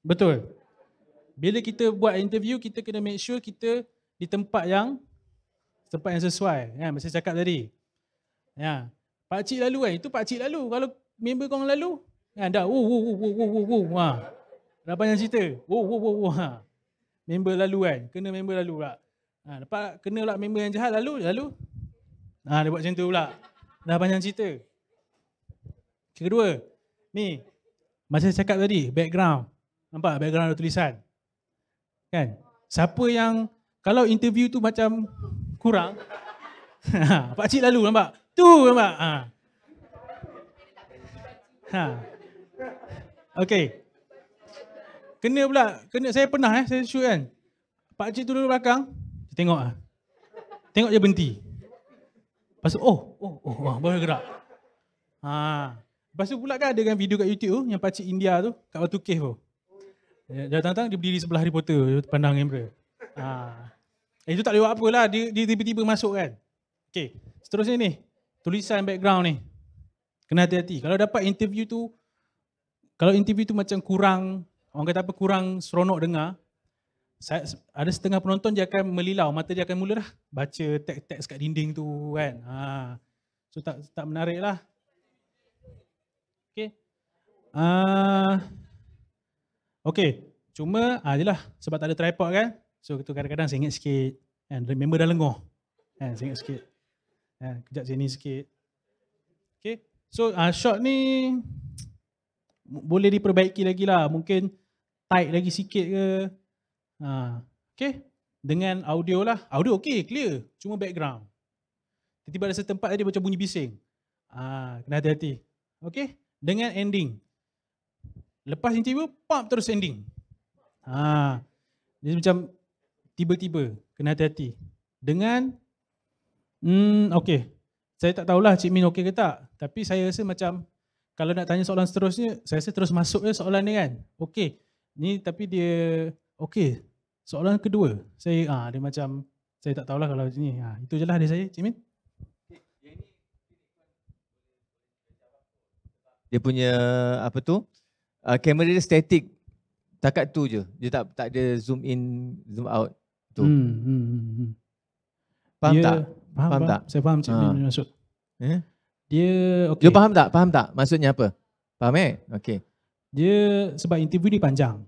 Betul. Bila kita buat interview, kita kena make sure kita di tempat yang sesuai. Kan? Macam cakap tadi. Ya. Pakcik lalu kan, itu pakcik lalu. Kalau member korang lalu, kan dah, dah banyak cerita. Member lalu kan, kena member lalu pula. Lepas kena pula member yang jahat lalu. Dia buat macam tu pula. Dah banyak cerita. Kedua, ni, macam saya cakap tadi, background. Nampak background ada tulisan. Kan? Siapa yang, kalau interview tu macam kurang, pakcik lalu nampak? Tu nampak? Okay. Kena pula, saya pernah saya shoot kan. Pakcik tu duduk belakang, tengok tengok je berhenti. Lepas tu, baru gerak. Lepas tu pula kan ada kan video kat YouTube tu, yang pakcik India tu, kat Batu Cave tu. Dia datang, dia berdiri sebelah reporter, dia pandang kamera. Itu tak boleh buat apa lah, dia tiba-tiba masuk kan. Okay, seterusnya ni, tulisan background ni. Kena hati-hati. Kalau dapat interview tu, macam kurang, orang kata apa, kurang seronok dengar, ada setengah penonton dia akan melilau, mata dia akan mula dah baca teks-teks kat dinding tu kan. So tak menarik lah. Okay. Okay, cuma jelah sebab tak ada tripod kan. So itu kadang-kadang saya ingat sikit kan, member dah lengoh. Kan, saya ingat sikit. Kejap sini sikit. Okay. So shot ni boleh diperbaiki lagi lah. Mungkin tight lagi sikit ke. Okay. Dengan audio lah. Audio okay, clear. Cuma background. Tiba-tiba ada setempat tadi macam bunyi bising. Kena hati-hati. Okay. Dengan ending. Lepas interview, terus ending. Dia macam tiba-tiba. Kena hati-hati. Dengan, okay. Saya tak tahulah Cik Min okey ke tak. Tapi saya rasa macam, kalau nak tanya soalan seterusnya, saya rasa terus masuk je soalan ni kan. Okey. Ni tapi dia, okey. Soalan kedua, saya dia macam, saya tak tahulah kalau ni. Itu je lah dari saya, Cik Min. Dia punya, apa tu, kamera dia static. Takat tu je. Dia tak ada zoom in, zoom out tu. Faham Dia, tak? Faham tak? Saya faham cik Min maksud. Dia okey. You faham tak? Faham tak? Maksudnya apa? Faham Okey. Dia sebab interview ni panjang.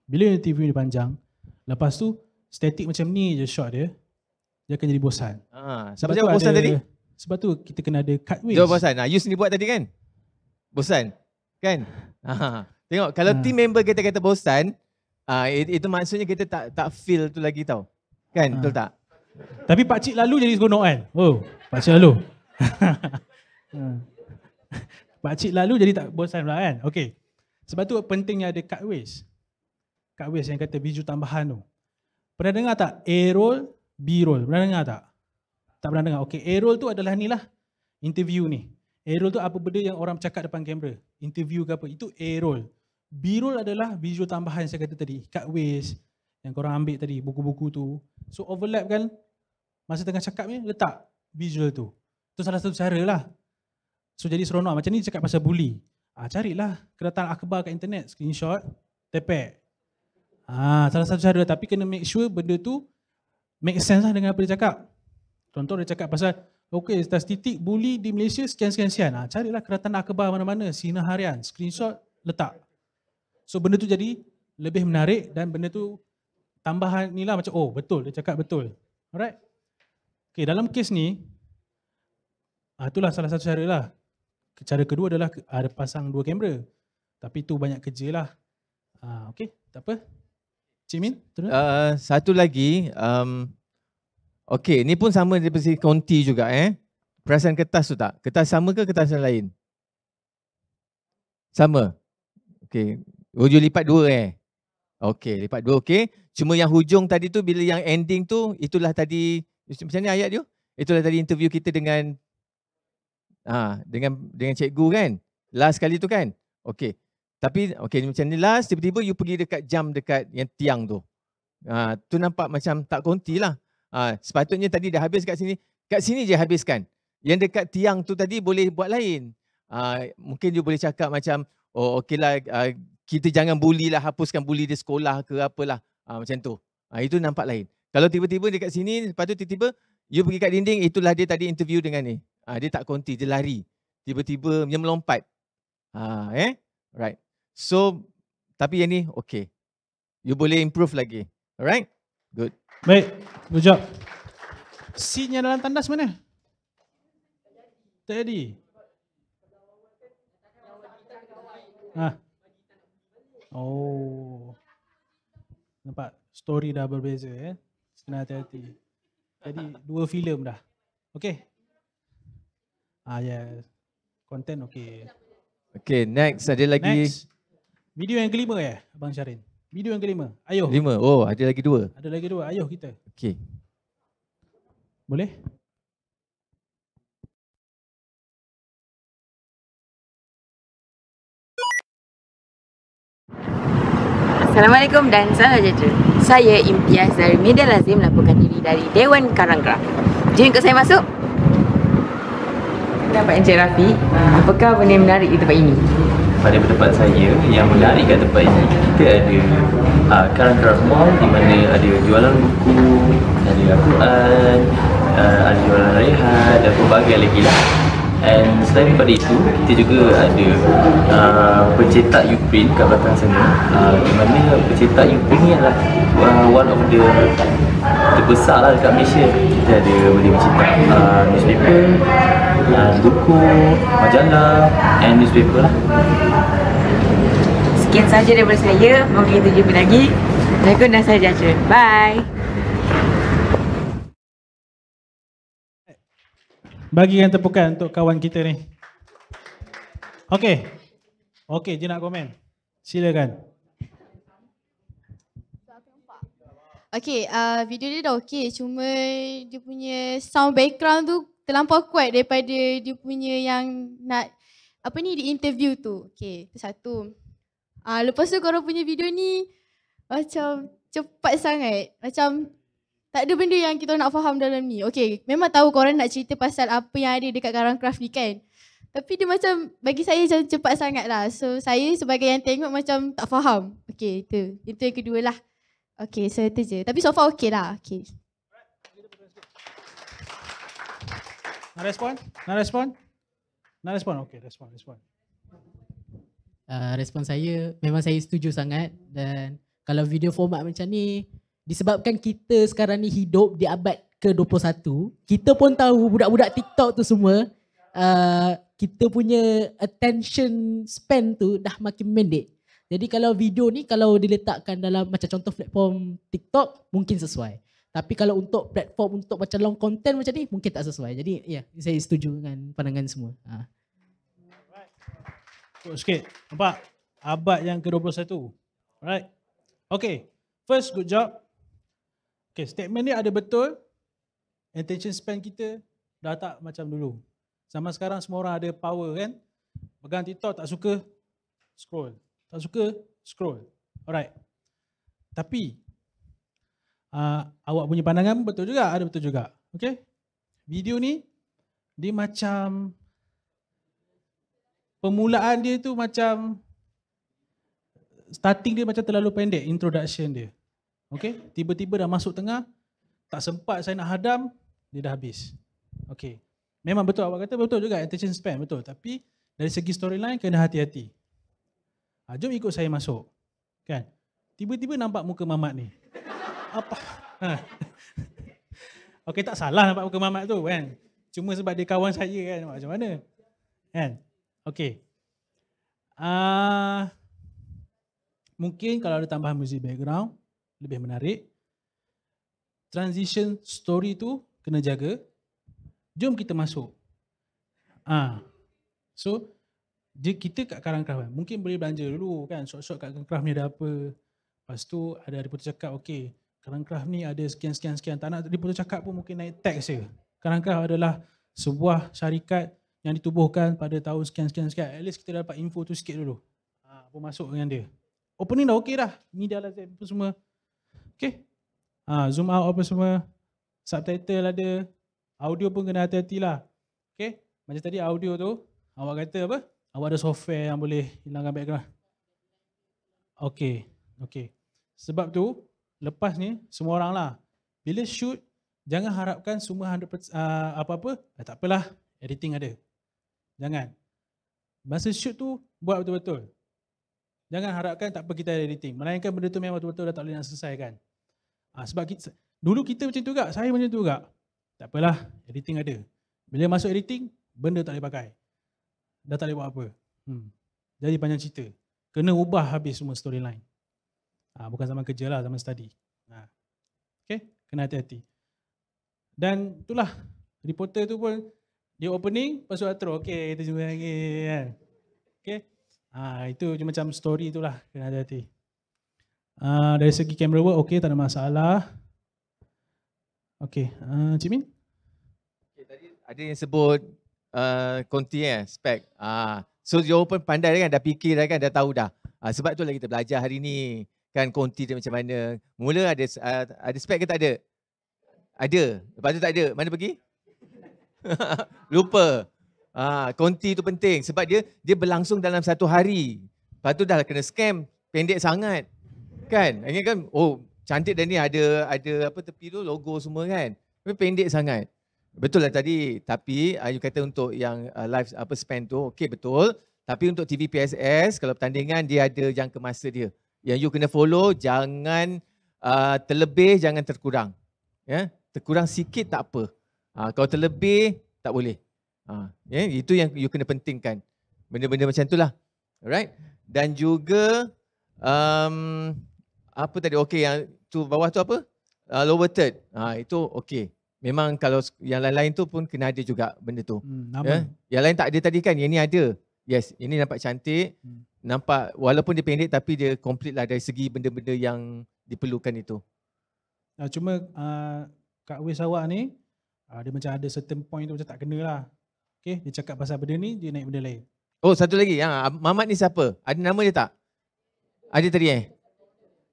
Bila interview ni panjang, lepas tu static macam ni je shot dia akan jadi bosan. Siapa cakap bosan tadi? Sebab tu kita kena ada cut waste. Dia bosan. You sendiri buat tadi kan? Bosan? Kan? Tengok kalau team member kita kata bosan, itu maksudnya kita tak feel tu lagi tau. Kan? Betul tak? Tapi pakcik lalu jadi seronok kan? Oh, pakcik lalu. Pakcik lalu jadi tak bosan pula kan? Okey. Sebab tu pentingnya ada cut waste. Cut waste yang kata visual tambahan tu. Pernah dengar tak A-roll, B-roll? Pernah dengar tak? Tak pernah dengar. Okey, A-roll tu adalah ni lah. Interview ni. A-roll tu apa benda yang orang bercakap depan kamera. Interview ke apa. Itu A-roll. B-roll adalah visual tambahan yang saya kata tadi. Cut waste yang korang ambil tadi, buku-buku tu. So overlap kan, masa tengah cakap ni letak visual tu. Itu salah satu cara lah. So jadi seronok. Macam ni cakap pasal bully. Carilah kedatangan akhbar kat internet, screenshot, tepek. Salah satu cara, tapi kena make sure benda tu make sense lah dengan apa dia cakap. Contoh dia cakap pasal, okay, statistik bully di Malaysia sekian-sekian. Carilah kedatangan akhbar mana-mana, sinar harian, screenshot, letak. So benda tu jadi lebih menarik dan benda tu tambahan ni lah macam, oh betul, dia cakap betul. Alright. Okay, dalam kes ni, itulah salah satu cara lah. Cara kedua adalah ada pasang 2 kamera. Tapi tu banyak kerja lah. Okay, tak apa. Cik Min? Satu lagi, okay, ni pun sama daripada segi konti juga Perasan kertas tu tak? Kertas sama ke kertas yang lain? Sama? Okay, hujung lipat 2 Okay, lipat 2 okay. Cuma yang hujung tadi tu bila yang ending tu, itulah tadi, macam ni ayat dia? Itulah tadi interview kita dengan dengan cikgu kan. Last kali tu kan. Okey. Tapi okey macam ni last tiba-tiba you pergi dekat jam dekat yang tiang tu. Tu nampak macam tak konti lah. Sepatutnya tadi dah habis kat sini. Kat sini je habiskan. Yang dekat tiang tu tadi boleh buat lain. Mungkin you boleh cakap macam, oh okeylah kita jangan bully lah, hapuskan bully di sekolah ke apalah. Macam tu. Itu nampak lain. Kalau tiba-tiba dekat sini, lepas tu tiba-tiba you pergi kat dinding, itulah dia tadi interview dengan ni. Dia tak konti, dia lari. Tiba-tiba dia melompat. Right. So, tapi yang ni okay. You boleh improve lagi. Alright? Good. Baik, good job. Scene yang dalam tandas mana? Tak jadi. Oh. Nampak story dah berbeza Kena hati-hati. Jadi 2 filem dah. Okay. Yes. Content okay. Okay, next ada lagi. Next. Video yang kelima Abang Syarin? Video yang kelima. Ayuh. 5. Oh, ada lagi 2. Ada lagi 2. Ayuh kita. Okay. Boleh? Assalamualaikum dan salam sejahtera. Saya Imtiaz dari Media Lazim melaporkan diri dari Dewan Karanggraf. Jom ikut saya masuk. Dapat Encik Rafiq, apakah benda yang menarik di tempat ini? Pada pendapat saya, yang menarik kat tempat ini, kita ada Karanggraf Mall di mana ada jualan buku, ada Al-Quran, ada jualan rehat dan pelbagai lagi lah. And selain daripada itu, kita juga ada pencetak Uprint kat belakang sana, di mana pencetak Uprint ni adalah one of the terbesar lah dekat Malaysia. Kita ada boleh mencetak newspaper, buku, majalah and newspaper lah. Sekian sahaja daripada saya. Moga kita jumpa lagi. Assalamualaikum dan salam sejahtera. Bye. Bagikan tepukan untuk kawan kita ni. Okey. Okey, dia nak komen. Silakan. Okay, video dia dah okay. Cuma dia punya sound background tu terlampau kuat daripada dia punya yang nak apa ni di interview tu. Okay, itu satu. Lepas tu korang punya video ni macam cepat sangat. Macam tak ada benda yang kita nak faham dalam ni. Okay, memang tahu korang nak cerita pasal apa yang ada dekat Karanggraf ni kan. Tapi dia macam bagi saya macam cepat sangat lah. So saya sebagai yang tengok macam tak faham. Okay, itu yang kedua lah. Okay, so itu je. Tapi so far okay lah. Okay. Nak respon? Nak respon? Nak respon? Okay, respon. Respon saya memang saya setuju sangat, dan kalau video format macam ni disebabkan kita sekarang ni hidup di abad ke-21, kita pun tahu budak-budak TikTok tu semua kita punya attention span tu dah makin pendek. Jadi kalau video ni kalau diletakkan dalam macam contoh platform TikTok mungkin sesuai. Tapi kalau untuk platform untuk macam long content macam ni mungkin tak sesuai. Jadi ya, saya setuju dengan pandangan semua. Sikit. Nampak? Abad yang ke-21. Alright. Okay. First, good job. Okay, statement ni ada betul. Attention span kita dah tak macam dulu. Sama sekarang semua orang ada power kan. Pegang TikTok tak suka, scroll. Tak suka, scroll. Alright. Tapi, awak punya pandangan betul juga, ada betul juga. Okay. Video ni, dia macam permulaan dia tu macam starting dia macam terlalu pendek, introduction dia. Okay, tiba-tiba dah masuk tengah, tak sempat saya nak hadam, dia dah habis. Okay, memang betul awak kata betul juga attention span betul, tapi dari segi storyline kena hati-hati. Jom ikut saya masuk. Kan? Tiba-tiba nampak muka Mamat ni. Apa? Okay, tak salah nampak muka Mamat tu kan. Cuma sebab dia kawan saya kan, macam mana? Kan? Okay. Mungkin kalau ada tambahan music background, lebih menarik. Transition story tu kena jaga. Jom kita masuk. So, kita kat Karangkraf kan, mungkin boleh belanja dulu kan, short-short kat Karangkraf ni ada apa. Lepas tu ada reporter cakap, okay, Karangkraf ni ada sekian-sekian-sekian. Tak nak reporter cakap pun mungkin naik teks je. Karangkraf adalah sebuah syarikat yang ditubuhkan pada tahun sekian-sekian-sekian. At least kita dapat info tu sikit dulu. Apa masuk dengan dia. Opening dah okey dah. Media Lazim apa semua. Okay. Zoom out apa semua. Subtitle ada. Audio pun kena hati-hati lah. Okay. Macam tadi audio tu. Awak kata apa? Awak ada software yang boleh hilangkan background. Okay. Okay. Sebab tu, lepas ni semua orang lah. Bila shoot, jangan harapkan semua 100% apa-apa. Tak apalah. Editing ada. Jangan. Masa shoot tu, buat betul-betul. Jangan harapkan tak apa kita ada editing. Melainkan benda tu memang betul-betul dah tak boleh nak selesaikan. Sebab dulu kita macam tu juga. Saya macam tu juga. Tak apalah, editing ada. Bila masuk editing, benda tak boleh pakai. Dah tak boleh buat apa. Jadi panjang cerita. Kena ubah habis semua storyline. Bukan zaman kerja lah, zaman study. Okay, kena hati-hati. Dan itulah, reporter tu pun, dia opening, lepas tu outro. Okay, kita jumpa lagi. Kan? Okay. Itu macam story itulah. Kena hati-hati. Dari segi camera work, okay, tak ada masalah. Okay. Cik Min? Okay, tadi ada yang sebut konti spek. So dia pun pandai kan, dah fikir dah kan, dah tahu dah. Sebab tu lah kita belajar hari ni. Kan konti dia macam mana. Mula ada spek ke tak ada? Ada. Lepas tu tak ada. Mana pergi? Lupa. Konti tu penting sebab dia berlangsung dalam satu hari. Lepas tu dah kena scam, pendek sangat. Kan? Ingat kan, oh cantik dah ni ada apa tepi tu logo semua kan. Tapi pendek sangat. Betul lah tadi, tapi you kata untuk yang live apa span tu okey betul. Tapi untuk TV PSS kalau pertandingan dia ada jangka masa dia. Yang you kena follow, jangan terlebih, jangan terkurang. Ya, terkurang sikit tak apa. Kalau terlebih tak boleh. Itu yang you kena pentingkan. Benda-benda macam itulah. Alright. Dan juga apa tadi? Okey, yang tu bawah tu apa? Lower third. Itu okey. Memang kalau yang lain-lain tu pun kena ada juga benda tu. Yang lain tak ada tadi kan? Yang ni ada. Yes, ini nampak cantik. Nampak walaupun dia pendek tapi dia complete lah dari segi benda-benda yang diperlukan itu. Cuma Kak Wis awak ni dia macam ada certain point tu macam tak kena lah. Okay, dia cakap pasal benda ni, dia naik benda lain. Oh, satu lagi. Mamat ni siapa? Ada nama dia tak? Ada tadi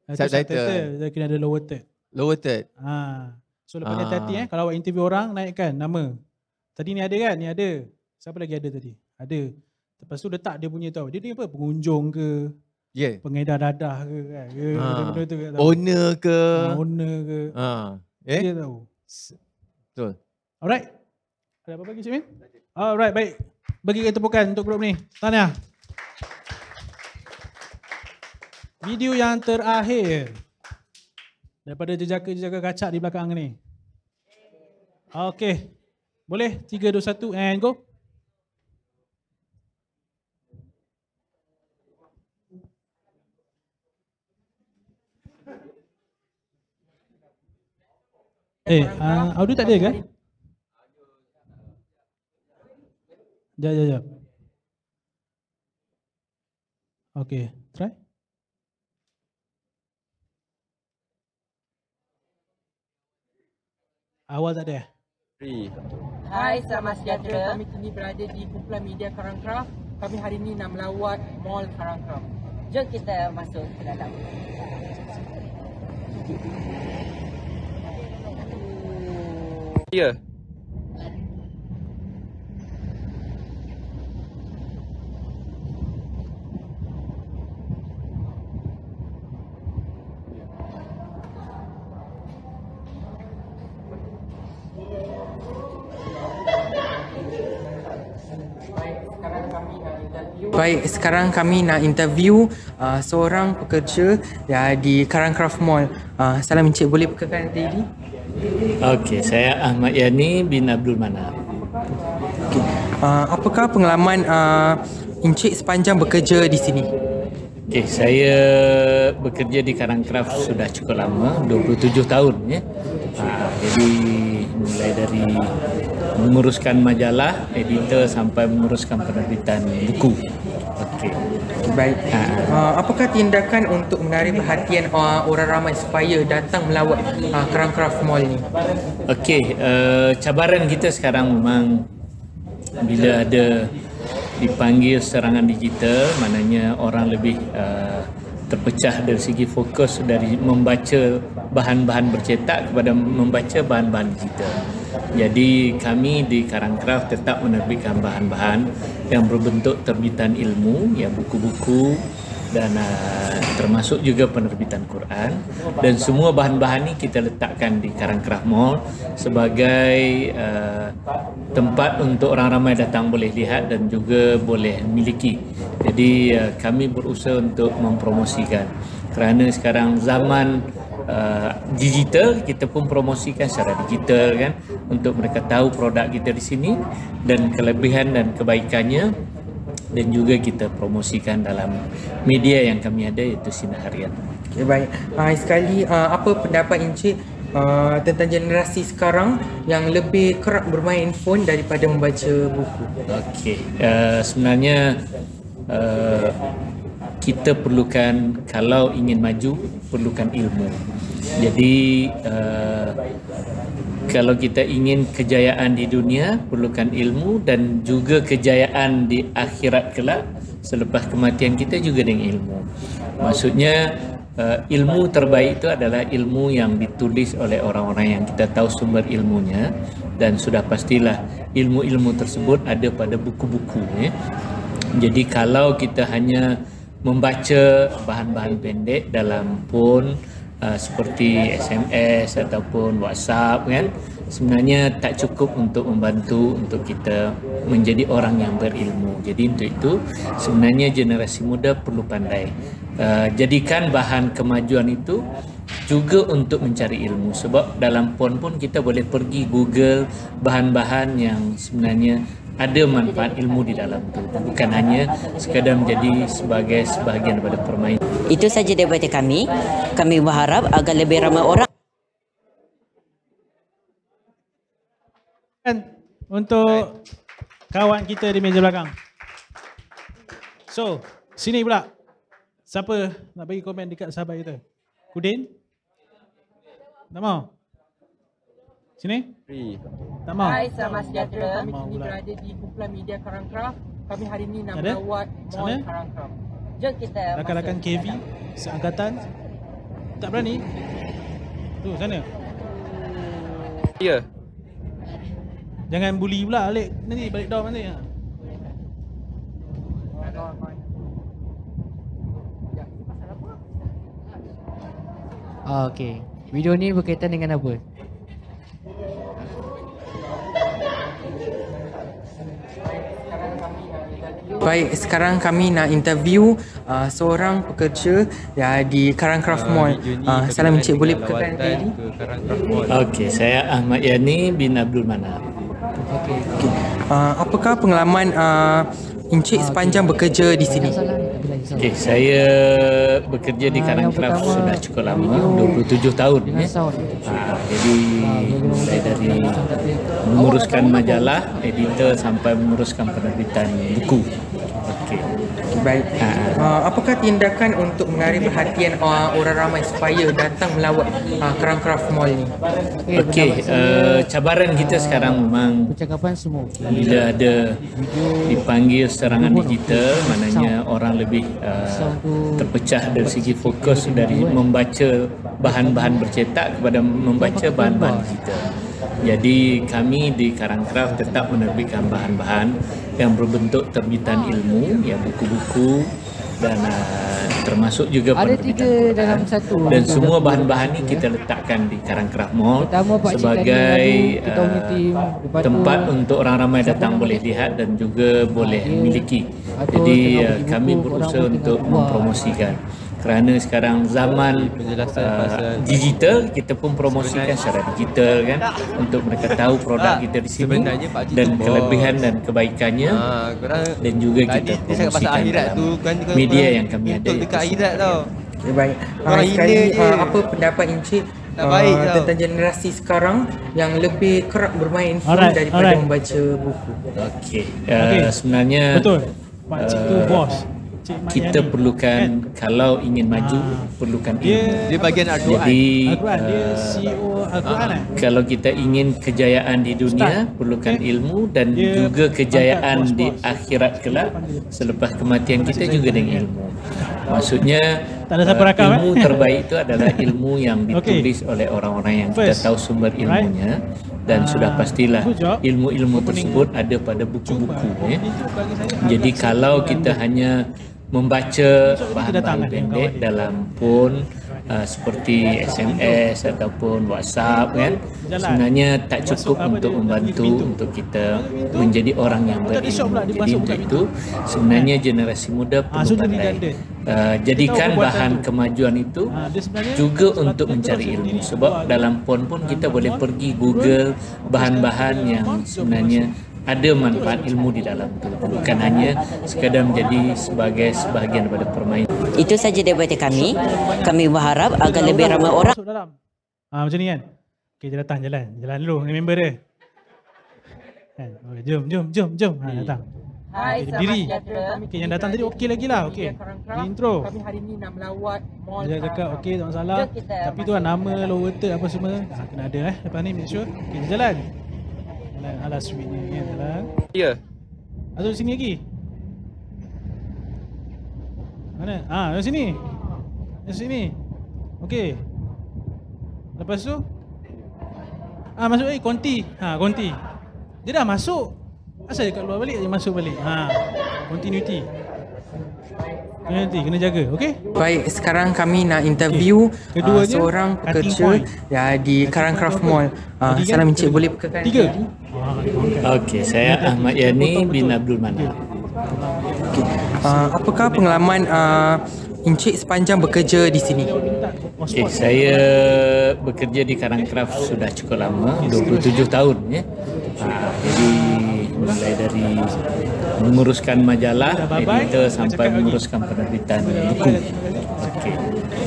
Subtitle. Dia kena ada lower third. Lower third. So lepas hati-hati kalau awak interview orang, naikkan nama. Tadi ni ada kan? Ni ada. Siapa lagi ada tadi? Ada. Lepas tu letak dia punya tahu. Dia ni apa? Pengunjung ke? Yeah. Pengedar dadah ke kan? Benda-benda tu ke? Owner ke? Owner ke? Dia tahu. Betul. Alright. Ada apa lagi Syed Min? Alright, baik. Bagi kita tepukan untuk grup ni. Tahniah. Video yang terakhir daripada jejaka-jejaka kacak di belakang ni. Okey. Boleh? 3, 2, 1 and go. Audio tak ada ke? Jap. Okey, try. Awal tak ada? Hai, selamat sejahtera. Kami kini berada di kumpulan media Karangcraft. Kami hari ini nak melawat Mall Karangcraft. Jom kita masuk ke dalam. Ya. Baik, sekarang kami nak interview seorang pekerja di Karangcraft Mall. Salam Encik, boleh perkenalkan diri? Okey, saya Ahmad Yani bin Abdul Manaf. Apakah pengalaman Encik sepanjang bekerja di sini? Okey, saya bekerja di Karangcraft sudah cukup lama, 27 tahun ya. Jadi mulai dari menguruskan majalah, editor sampai menguruskan penerbitan buku. Okey. Baik. Apakah tindakan untuk menarik perhatian orang ramai supaya datang melawat Karangcraft Mall ni? Okey, cabaran kita sekarang memang bila ada dipanggil serangan digital, maknanya orang lebih terpecah dari segi fokus dari membaca bahan-bahan bercetak kepada membaca bahan-bahan digital. Jadi kami di Karangcraft tetap menerbitkan bahan-bahan yang berbentuk terbitan ilmu, ya buku-buku dan termasuk juga penerbitan Quran, dan semua bahan-bahan ini kita letakkan di Karangcraft Mall sebagai tempat untuk orang ramai datang boleh lihat dan juga boleh miliki. Jadi kami berusaha untuk mempromosikan, kerana sekarang zaman digital, kita pun promosikan secara digital kan, untuk mereka tahu produk kita di sini dan kelebihan dan kebaikannya, dan juga kita promosikan dalam media yang kami ada, iaitu Sinar Harian. Okay, baik. Sekali, apa pendapat Encik tentang generasi sekarang yang lebih kerap bermain handphone daripada membaca buku? Okey, sebenarnya kita perlukan, kalau ingin maju, perlukan ilmu. Jadi kalau kita ingin kejayaan di dunia, perlukan ilmu, dan juga kejayaan di akhirat kelak selepas kematian kita juga dengan ilmu. Maksudnya ilmu terbaik itu adalah ilmu yang ditulis oleh orang-orang yang kita tahu sumber ilmunya, dan sudah pastilah ilmu-ilmu tersebut ada pada buku-buku ya. Jadi kalau kita hanya membaca bahan-bahan pendek dalam phone seperti SMS ataupun WhatsApp kan, sebenarnya tak cukup untuk membantu untuk kita menjadi orang yang berilmu. Jadi untuk itu sebenarnya generasi muda perlu pandai. Jadikan bahan kemajuan itu juga untuk mencari ilmu, sebab dalam phone pun kita boleh pergi Google bahan-bahan yang sebenarnya ada manfaat ilmu di dalam tu, bukan hanya sekadar menjadi sebagai sebahagian daripada permainan. Itu saja daripada kami. Kami berharap agar lebih ramai orang untuk kawan kita di meja belakang. So, sini pula. Siapa nak bagi komen dekat sahabat kita? Kudin? Tak mau? Sini? Tak mau? Hai, selamat sejahtera. Kami kini berada di kumpulan media Karangcraft. Kami hari ini nak melawat Mall Karangcraft. Jom kita rakan-rakan KV seangkatan tak berani. Tu sana. Ya. Jangan bully pula Alik. Nanti balik down nanti. Okey. Video ni berkaitan dengan apa? Baik, sekarang kami nak interview seorang pekerja di Karangcraft Mall. Salam Encik, boleh perkenalkan diri? Okey, saya Ahmad Yani bin Abdul Manaf. Okey. Apakah pengalaman Encik sepanjang bekerja di sini? Okey, saya bekerja di Karangcraft sudah cukup lama, 27 tahun ya. Jadi mulai dari menguruskan majalah, editor sampai menguruskan penerbitan buku. Okey. Baik. Apakah tindakan untuk menarik perhatian orang ramai supaya datang melawat Karangcraft Mall ni? Okey, cabaran kita sekarang memang bila ada dipanggil serangan digital, maknanya orang lebih terpecah dari segi fokus dari membaca bahan-bahan bercetak kepada membaca bahan-bahan digital. Jadi kami di Karangcraft tetap menerbitkan bahan-bahan yang berbentuk terbitan ilmu, ya buku-buku dan termasuk juga penerbitan dalam satu. Dan semua bahan-bahan ini kita letakkan di Karangcraft Mall sebagai tempat untuk orang ramai datang boleh lihat dan juga boleh miliki. Jadi kami berusaha untuk mempromosikan. Kerana sekarang zaman digital, kita pun promosikan secara digital kan, untuk mereka tahu produk kita di sini dan kelebihan dan kebaikannya, dan juga kita promosikan dalam media yang kami ada. Baik. Sekali, apa pendapat Encik tentang generasi sekarang yang lebih kerap bermain phone daripada membaca buku? Okey, sebenarnya betul. Makcik tu bos. Kita perlukan kalau ingin maju perlukan ilmu. Dia bagian Al-Quran. Jadi dia CEO Al-Quran kalau kita ingin kejayaan di dunia perlukan ilmu dan juga kejayaan di akhirat kelak selepas kematian kita juga dengan ilmu. Maksudnya ilmu terbaik itu adalah ilmu yang ditulis oleh orang-orang yang kita tahu sumber ilmunya. Dan sudah pastilah ilmu-ilmu tersebut ada pada buku-buku ya. Jadi kalau kita hanya membaca bahan-bahan pendek dalam phone seperti SMS ataupun WhatsApp kan, sebenarnya tak cukup untuk membantu untuk kita menjadi orang yang berilmu. Jadi untuk itu sebenarnya generasi muda perlu pandai jadikan bahan kemajuan itu juga untuk mencari ilmu, sebab dalam phone pun kita boleh pergi Google bahan-bahan yang sebenarnya ada manfaat ilmu di dalam itu, bukan hanya sekadar menjadi sebagai sebahagian daripada permainan. Itu saja daripada kami. Kami berharap agar lebih ramai orang. Macam ni kan. Okey, dia datang jalan dulu dengan member dia. Kan? Okay, jom. Datang. Hai, berdiri. Okey, yang datang tadi okey lagi lah. Okey. Intro. Kami hari ni nak melawat mall. Dia cakap okey, tak masalah. Tapi tu lah nama, lower third apa semua. Kena ada lepas ni make sure. Okey, dia jalan. Alah sweet ni kan jalan. Ya. Atau di sini lagi. Mana? Dari sini. Dari sini. Okey. Lepas tu masuk konti. Konti. Dia dah masuk. Asal dia kat luar balik dia masuk balik. Continuity. Kena jaga, okey? Baik, sekarang kami nak interview seorang pekerja di Karangcraft Mall. Salam Encik, boleh perkenalkan diri? Okey, saya Ahmad Yani bin Abdul Manaf. Apakah pengalaman Encik sepanjang bekerja di sini? Okey, saya bekerja di Karangcraft sudah cukup lama, 27 tahun ya. Jadi mulai dari menguruskan majalah, editor sampai menguruskan penerbitan buku. Okey.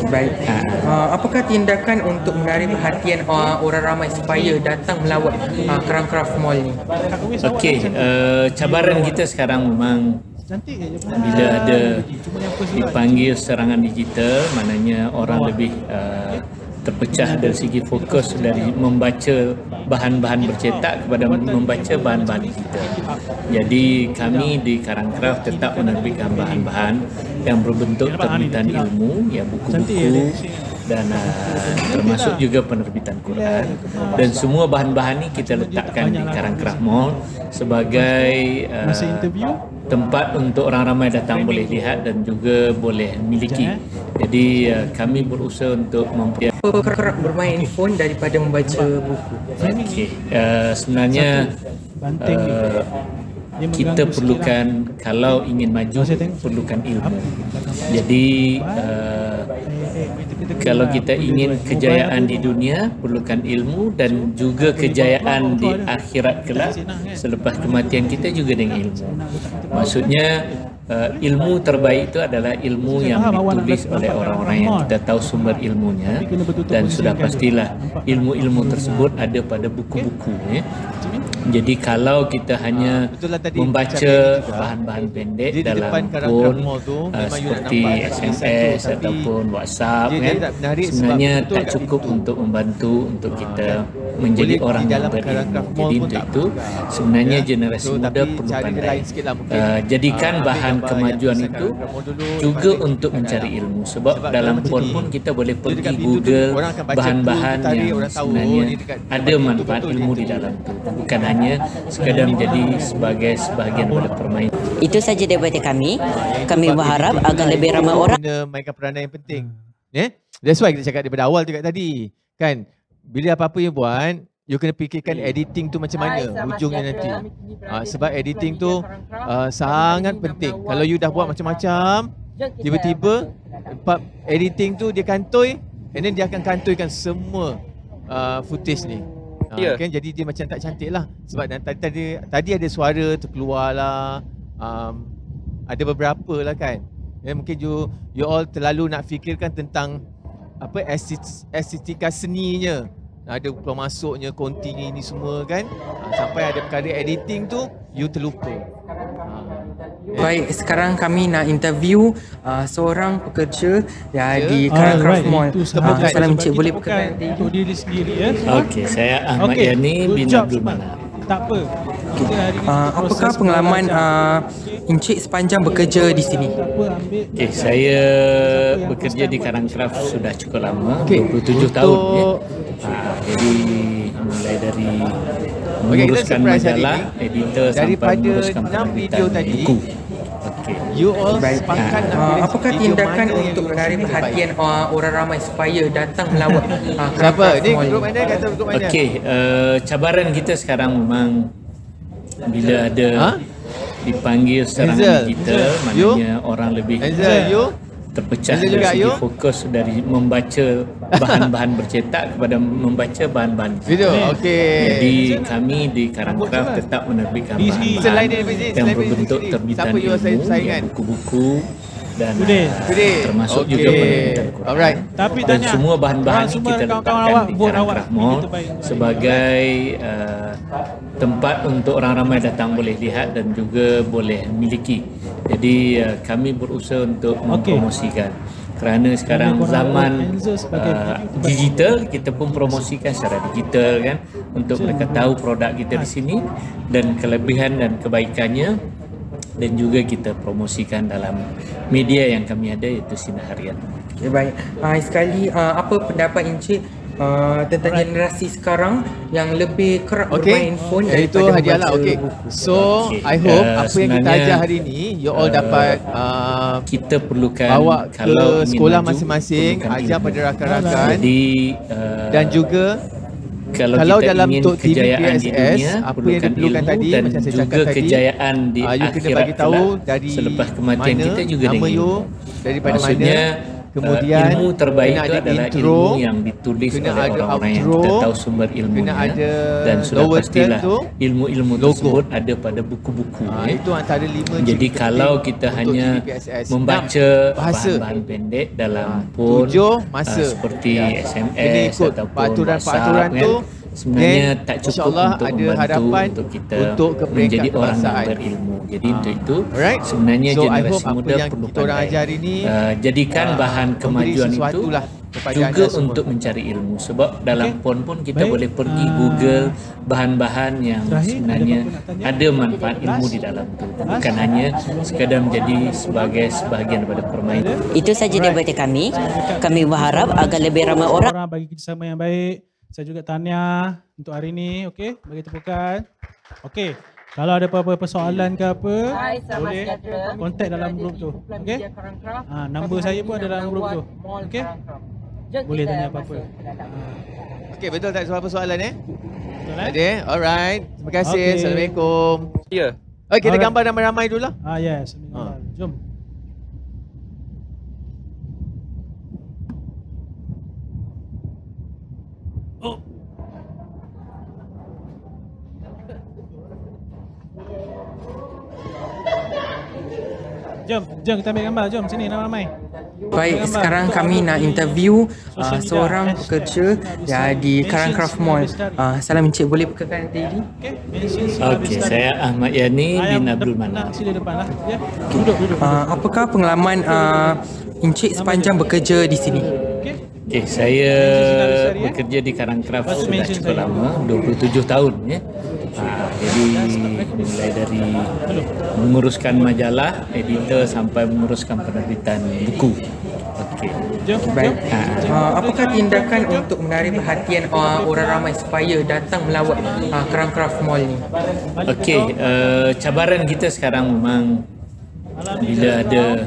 Baik. Apakah tindakan untuk menarik perhatian orang ramai supaya datang melawat Karangcraft Mall ni? Okey, cabaran kita sekarang memang bila ada dipanggil serangan digital, maknanya orang lebih terpecah dari segi fokus dari membaca bahan-bahan bercetak kepada membaca bahan-bahan digital. Jadi kami di Karangcraft tetap menerbitkan bahan-bahan yang berbentuk terbitan ilmu, ya buku-buku dan termasuk juga penerbitan Quran, dan semua bahan-bahan ini kita letakkan di Karangkraf Mall sebagai tempat untuk orang ramai datang boleh lihat dan juga boleh miliki. Jadi kami berusaha untuk kerap bermain phone daripada membaca buku. Okey, sebenarnya kita perlukan, kalau ingin maju, perlukan ilmu. Jadi kalau kita ingin kejayaan di dunia, perlukan ilmu, dan juga kejayaan di akhirat kelak selepas kematian kita juga dengan ilmu. Maksudnya ilmu terbaik itu adalah ilmu yang ditulis oleh orang-orang yang kita tahu sumber ilmunya, dan sudah pastilah ilmu-ilmu tersebut ada pada buku-buku. Jadi kalau kita hanya membaca bahan-bahan pendek dalam phone seperti SMS ataupun WhatsApp, sebenarnya tak cukup untuk membantu untuk kita menjadi orang yang berilmu. Jadi untuk itu sebenarnya generasi muda perlu pandai. Jadikan bahan kemajuan itu juga untuk mencari ilmu, sebab dalam phone pun kita boleh pergi Google bahan-bahan yang sebenarnya ada manfaat ilmu di dalam itu, bukan hanya sekadar menjadi sebagai sebahagian daripada permainan. Itu saja daripada kami. Kami berharap agar lebih ramai orang mainkan peranan yang penting. That's why kita cakap daripada awal juga tadi. Kan, bila apa-apa yang buat, you kena fikirkan editing tu macam mana hujungnya nanti. Sebab editing tu sangat penting. Kalau you dah buat macam-macam, tiba-tiba editing tu dia kantoi, and then dia akan kantoikan semua footage ni. Kan, jadi dia macam tak cantik lah. Sebab tadi ada suara terkeluar lah, ada beberapa lah kan. Mungkin you all terlalu nak fikirkan tentang apa estetika seninya, ada keluar masuknya, konti ni semua kan, sampai ada perkara editing tu you terlupa. Baik, sekarang kami nak interview seorang pekerja di Karangkraf Mall. Salam Encik, boleh perkenalkan untuk diri sendiri ya. Okey, saya Ahmad Yani bin Abdul Manap. Tak apa. Apakah pengalaman Encik sepanjang bekerja di sini? Okey, saya bekerja di Karangkraf sudah cukup lama, 27 tahun ya. Jadi mulai dari menguruskan majalah, editor sampai menguruskan penerbitan buku. You all sepakat apakah tindakan untuk menarik perhatian orang ramai supaya datang melawat siapa? Ni grup mana? Kata grup mana? Okey, cabaran kita sekarang memang bila ada dipanggil serangan digital, maknanya orang lebih terpecah dari segi fokus dari membaca bahan-bahan bercetak kepada membaca bahan-bahan video. Jadi kami di Karangkraf tetap menerbitkan bahan-bahan yang berbentuk terbitan ilmu, buku-buku dan termasuk juga penerbitan Quran. Dan semua bahan-bahan ini kita letakkan di Karangkraf Mall sebagai tempat untuk orang ramai datang boleh lihat dan juga boleh miliki. Jadi kami berusaha untuk mempromosikan, kerana sekarang zaman digital, kita pun promosikan secara digital kan, untuk mereka tahu produk kita di sini dan kelebihan dan kebaikannya, dan juga kita promosikan dalam media yang kami ada, iaitu Sinar Harian. Baik, sekali apa pendapat Encik tentang generasi sekarang yang lebih kerap bermain phone daripada hadiahlah. So I hope apa yang kita ajar hari ini you all dapat kita perlukan bawa ke sekolah masing-masing, ajar pada rakan-rakan. Jadi dan juga kalau dalam untuk TV PSS, apa yang diperlukan tadi macam saya cakap tadi, kejayaan di you kena bagi tahu dari selepas kematian kita juga nama you, daripada mana. Kemudian ilmu terbaik itu adalah ilmu yang ditulis oleh orang-orang yang kita tahu sumber ilmunya, dan sudah pastilah ilmu-ilmu tersebut ada pada buku-buku. Itu antara 5. Jadi kalau kita hanya membaca bahan-bahan pendek dalam phone seperti SMS ataupun WhatsApp kan, sebenarnya tak cukup untuk membantu untuk kita menjadi orang yang berilmu. Jadi untuk itu sebenarnya generasi muda perlu pandai. Jadikan bahan kemajuan itu juga untuk mencari ilmu. Sebab dalam PON pun kita boleh pergi Google bahan-bahan yang sebenarnya ada manfaat ilmu di dalam tu. Bukan hanya sekadar menjadi sebagai sebahagian daripada permainan. Itu saja daripada kami. Kami berharap agar lebih ramai orang bagi kerjasama yang baik. Saya juga tahniah untuk hari ini, okey, bagi tepukan. Okey, kalau ada apa-apa persoalan ke apa, boleh kontak dalam grup tu, okey? Nombor saya pun ada dalam grup tu, okey? Boleh tanya apa-apa. Okey, betul tak soalan eh? Betul eh? Ada, alright. Terima kasih. Okay. Assalamualaikum. Ya. Okey, kita gambar ramai-ramai dulu lah. Yes. Jom. Jom kita ambil gambar. Jom sini ramai-ramai. Baik, sekarang kami nak interview seorang pekerja di Karangcraft Mall. Salam Encik, boleh perkenalkan diri? Okey, saya Ahmad Yani bin Abdul Manan. Sini depan lah. Ya. Apakah pengalaman Encik sepanjang bekerja di sini? Okey, saya bekerja di Karangcraft sudah cukup lama, 27 tahun ya. Jadi mulai dari menguruskan majalah, editor sampai menguruskan penerbitan buku. Okey. Baik. Apakah tindakan untuk menarik perhatian orang ramai supaya datang melawat Karangcraft Mall ni? Okey, cabaran kita sekarang memang bila ada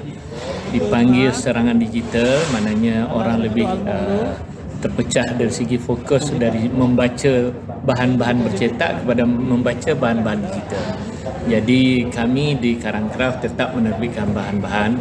dipanggil serangan digital, maknanya orang lebih terpecah dari segi fokus dari membaca bahan-bahan bercetak kepada membaca bahan-bahan digital. Jadi kami di Karangcraft tetap menerbitkan bahan-bahan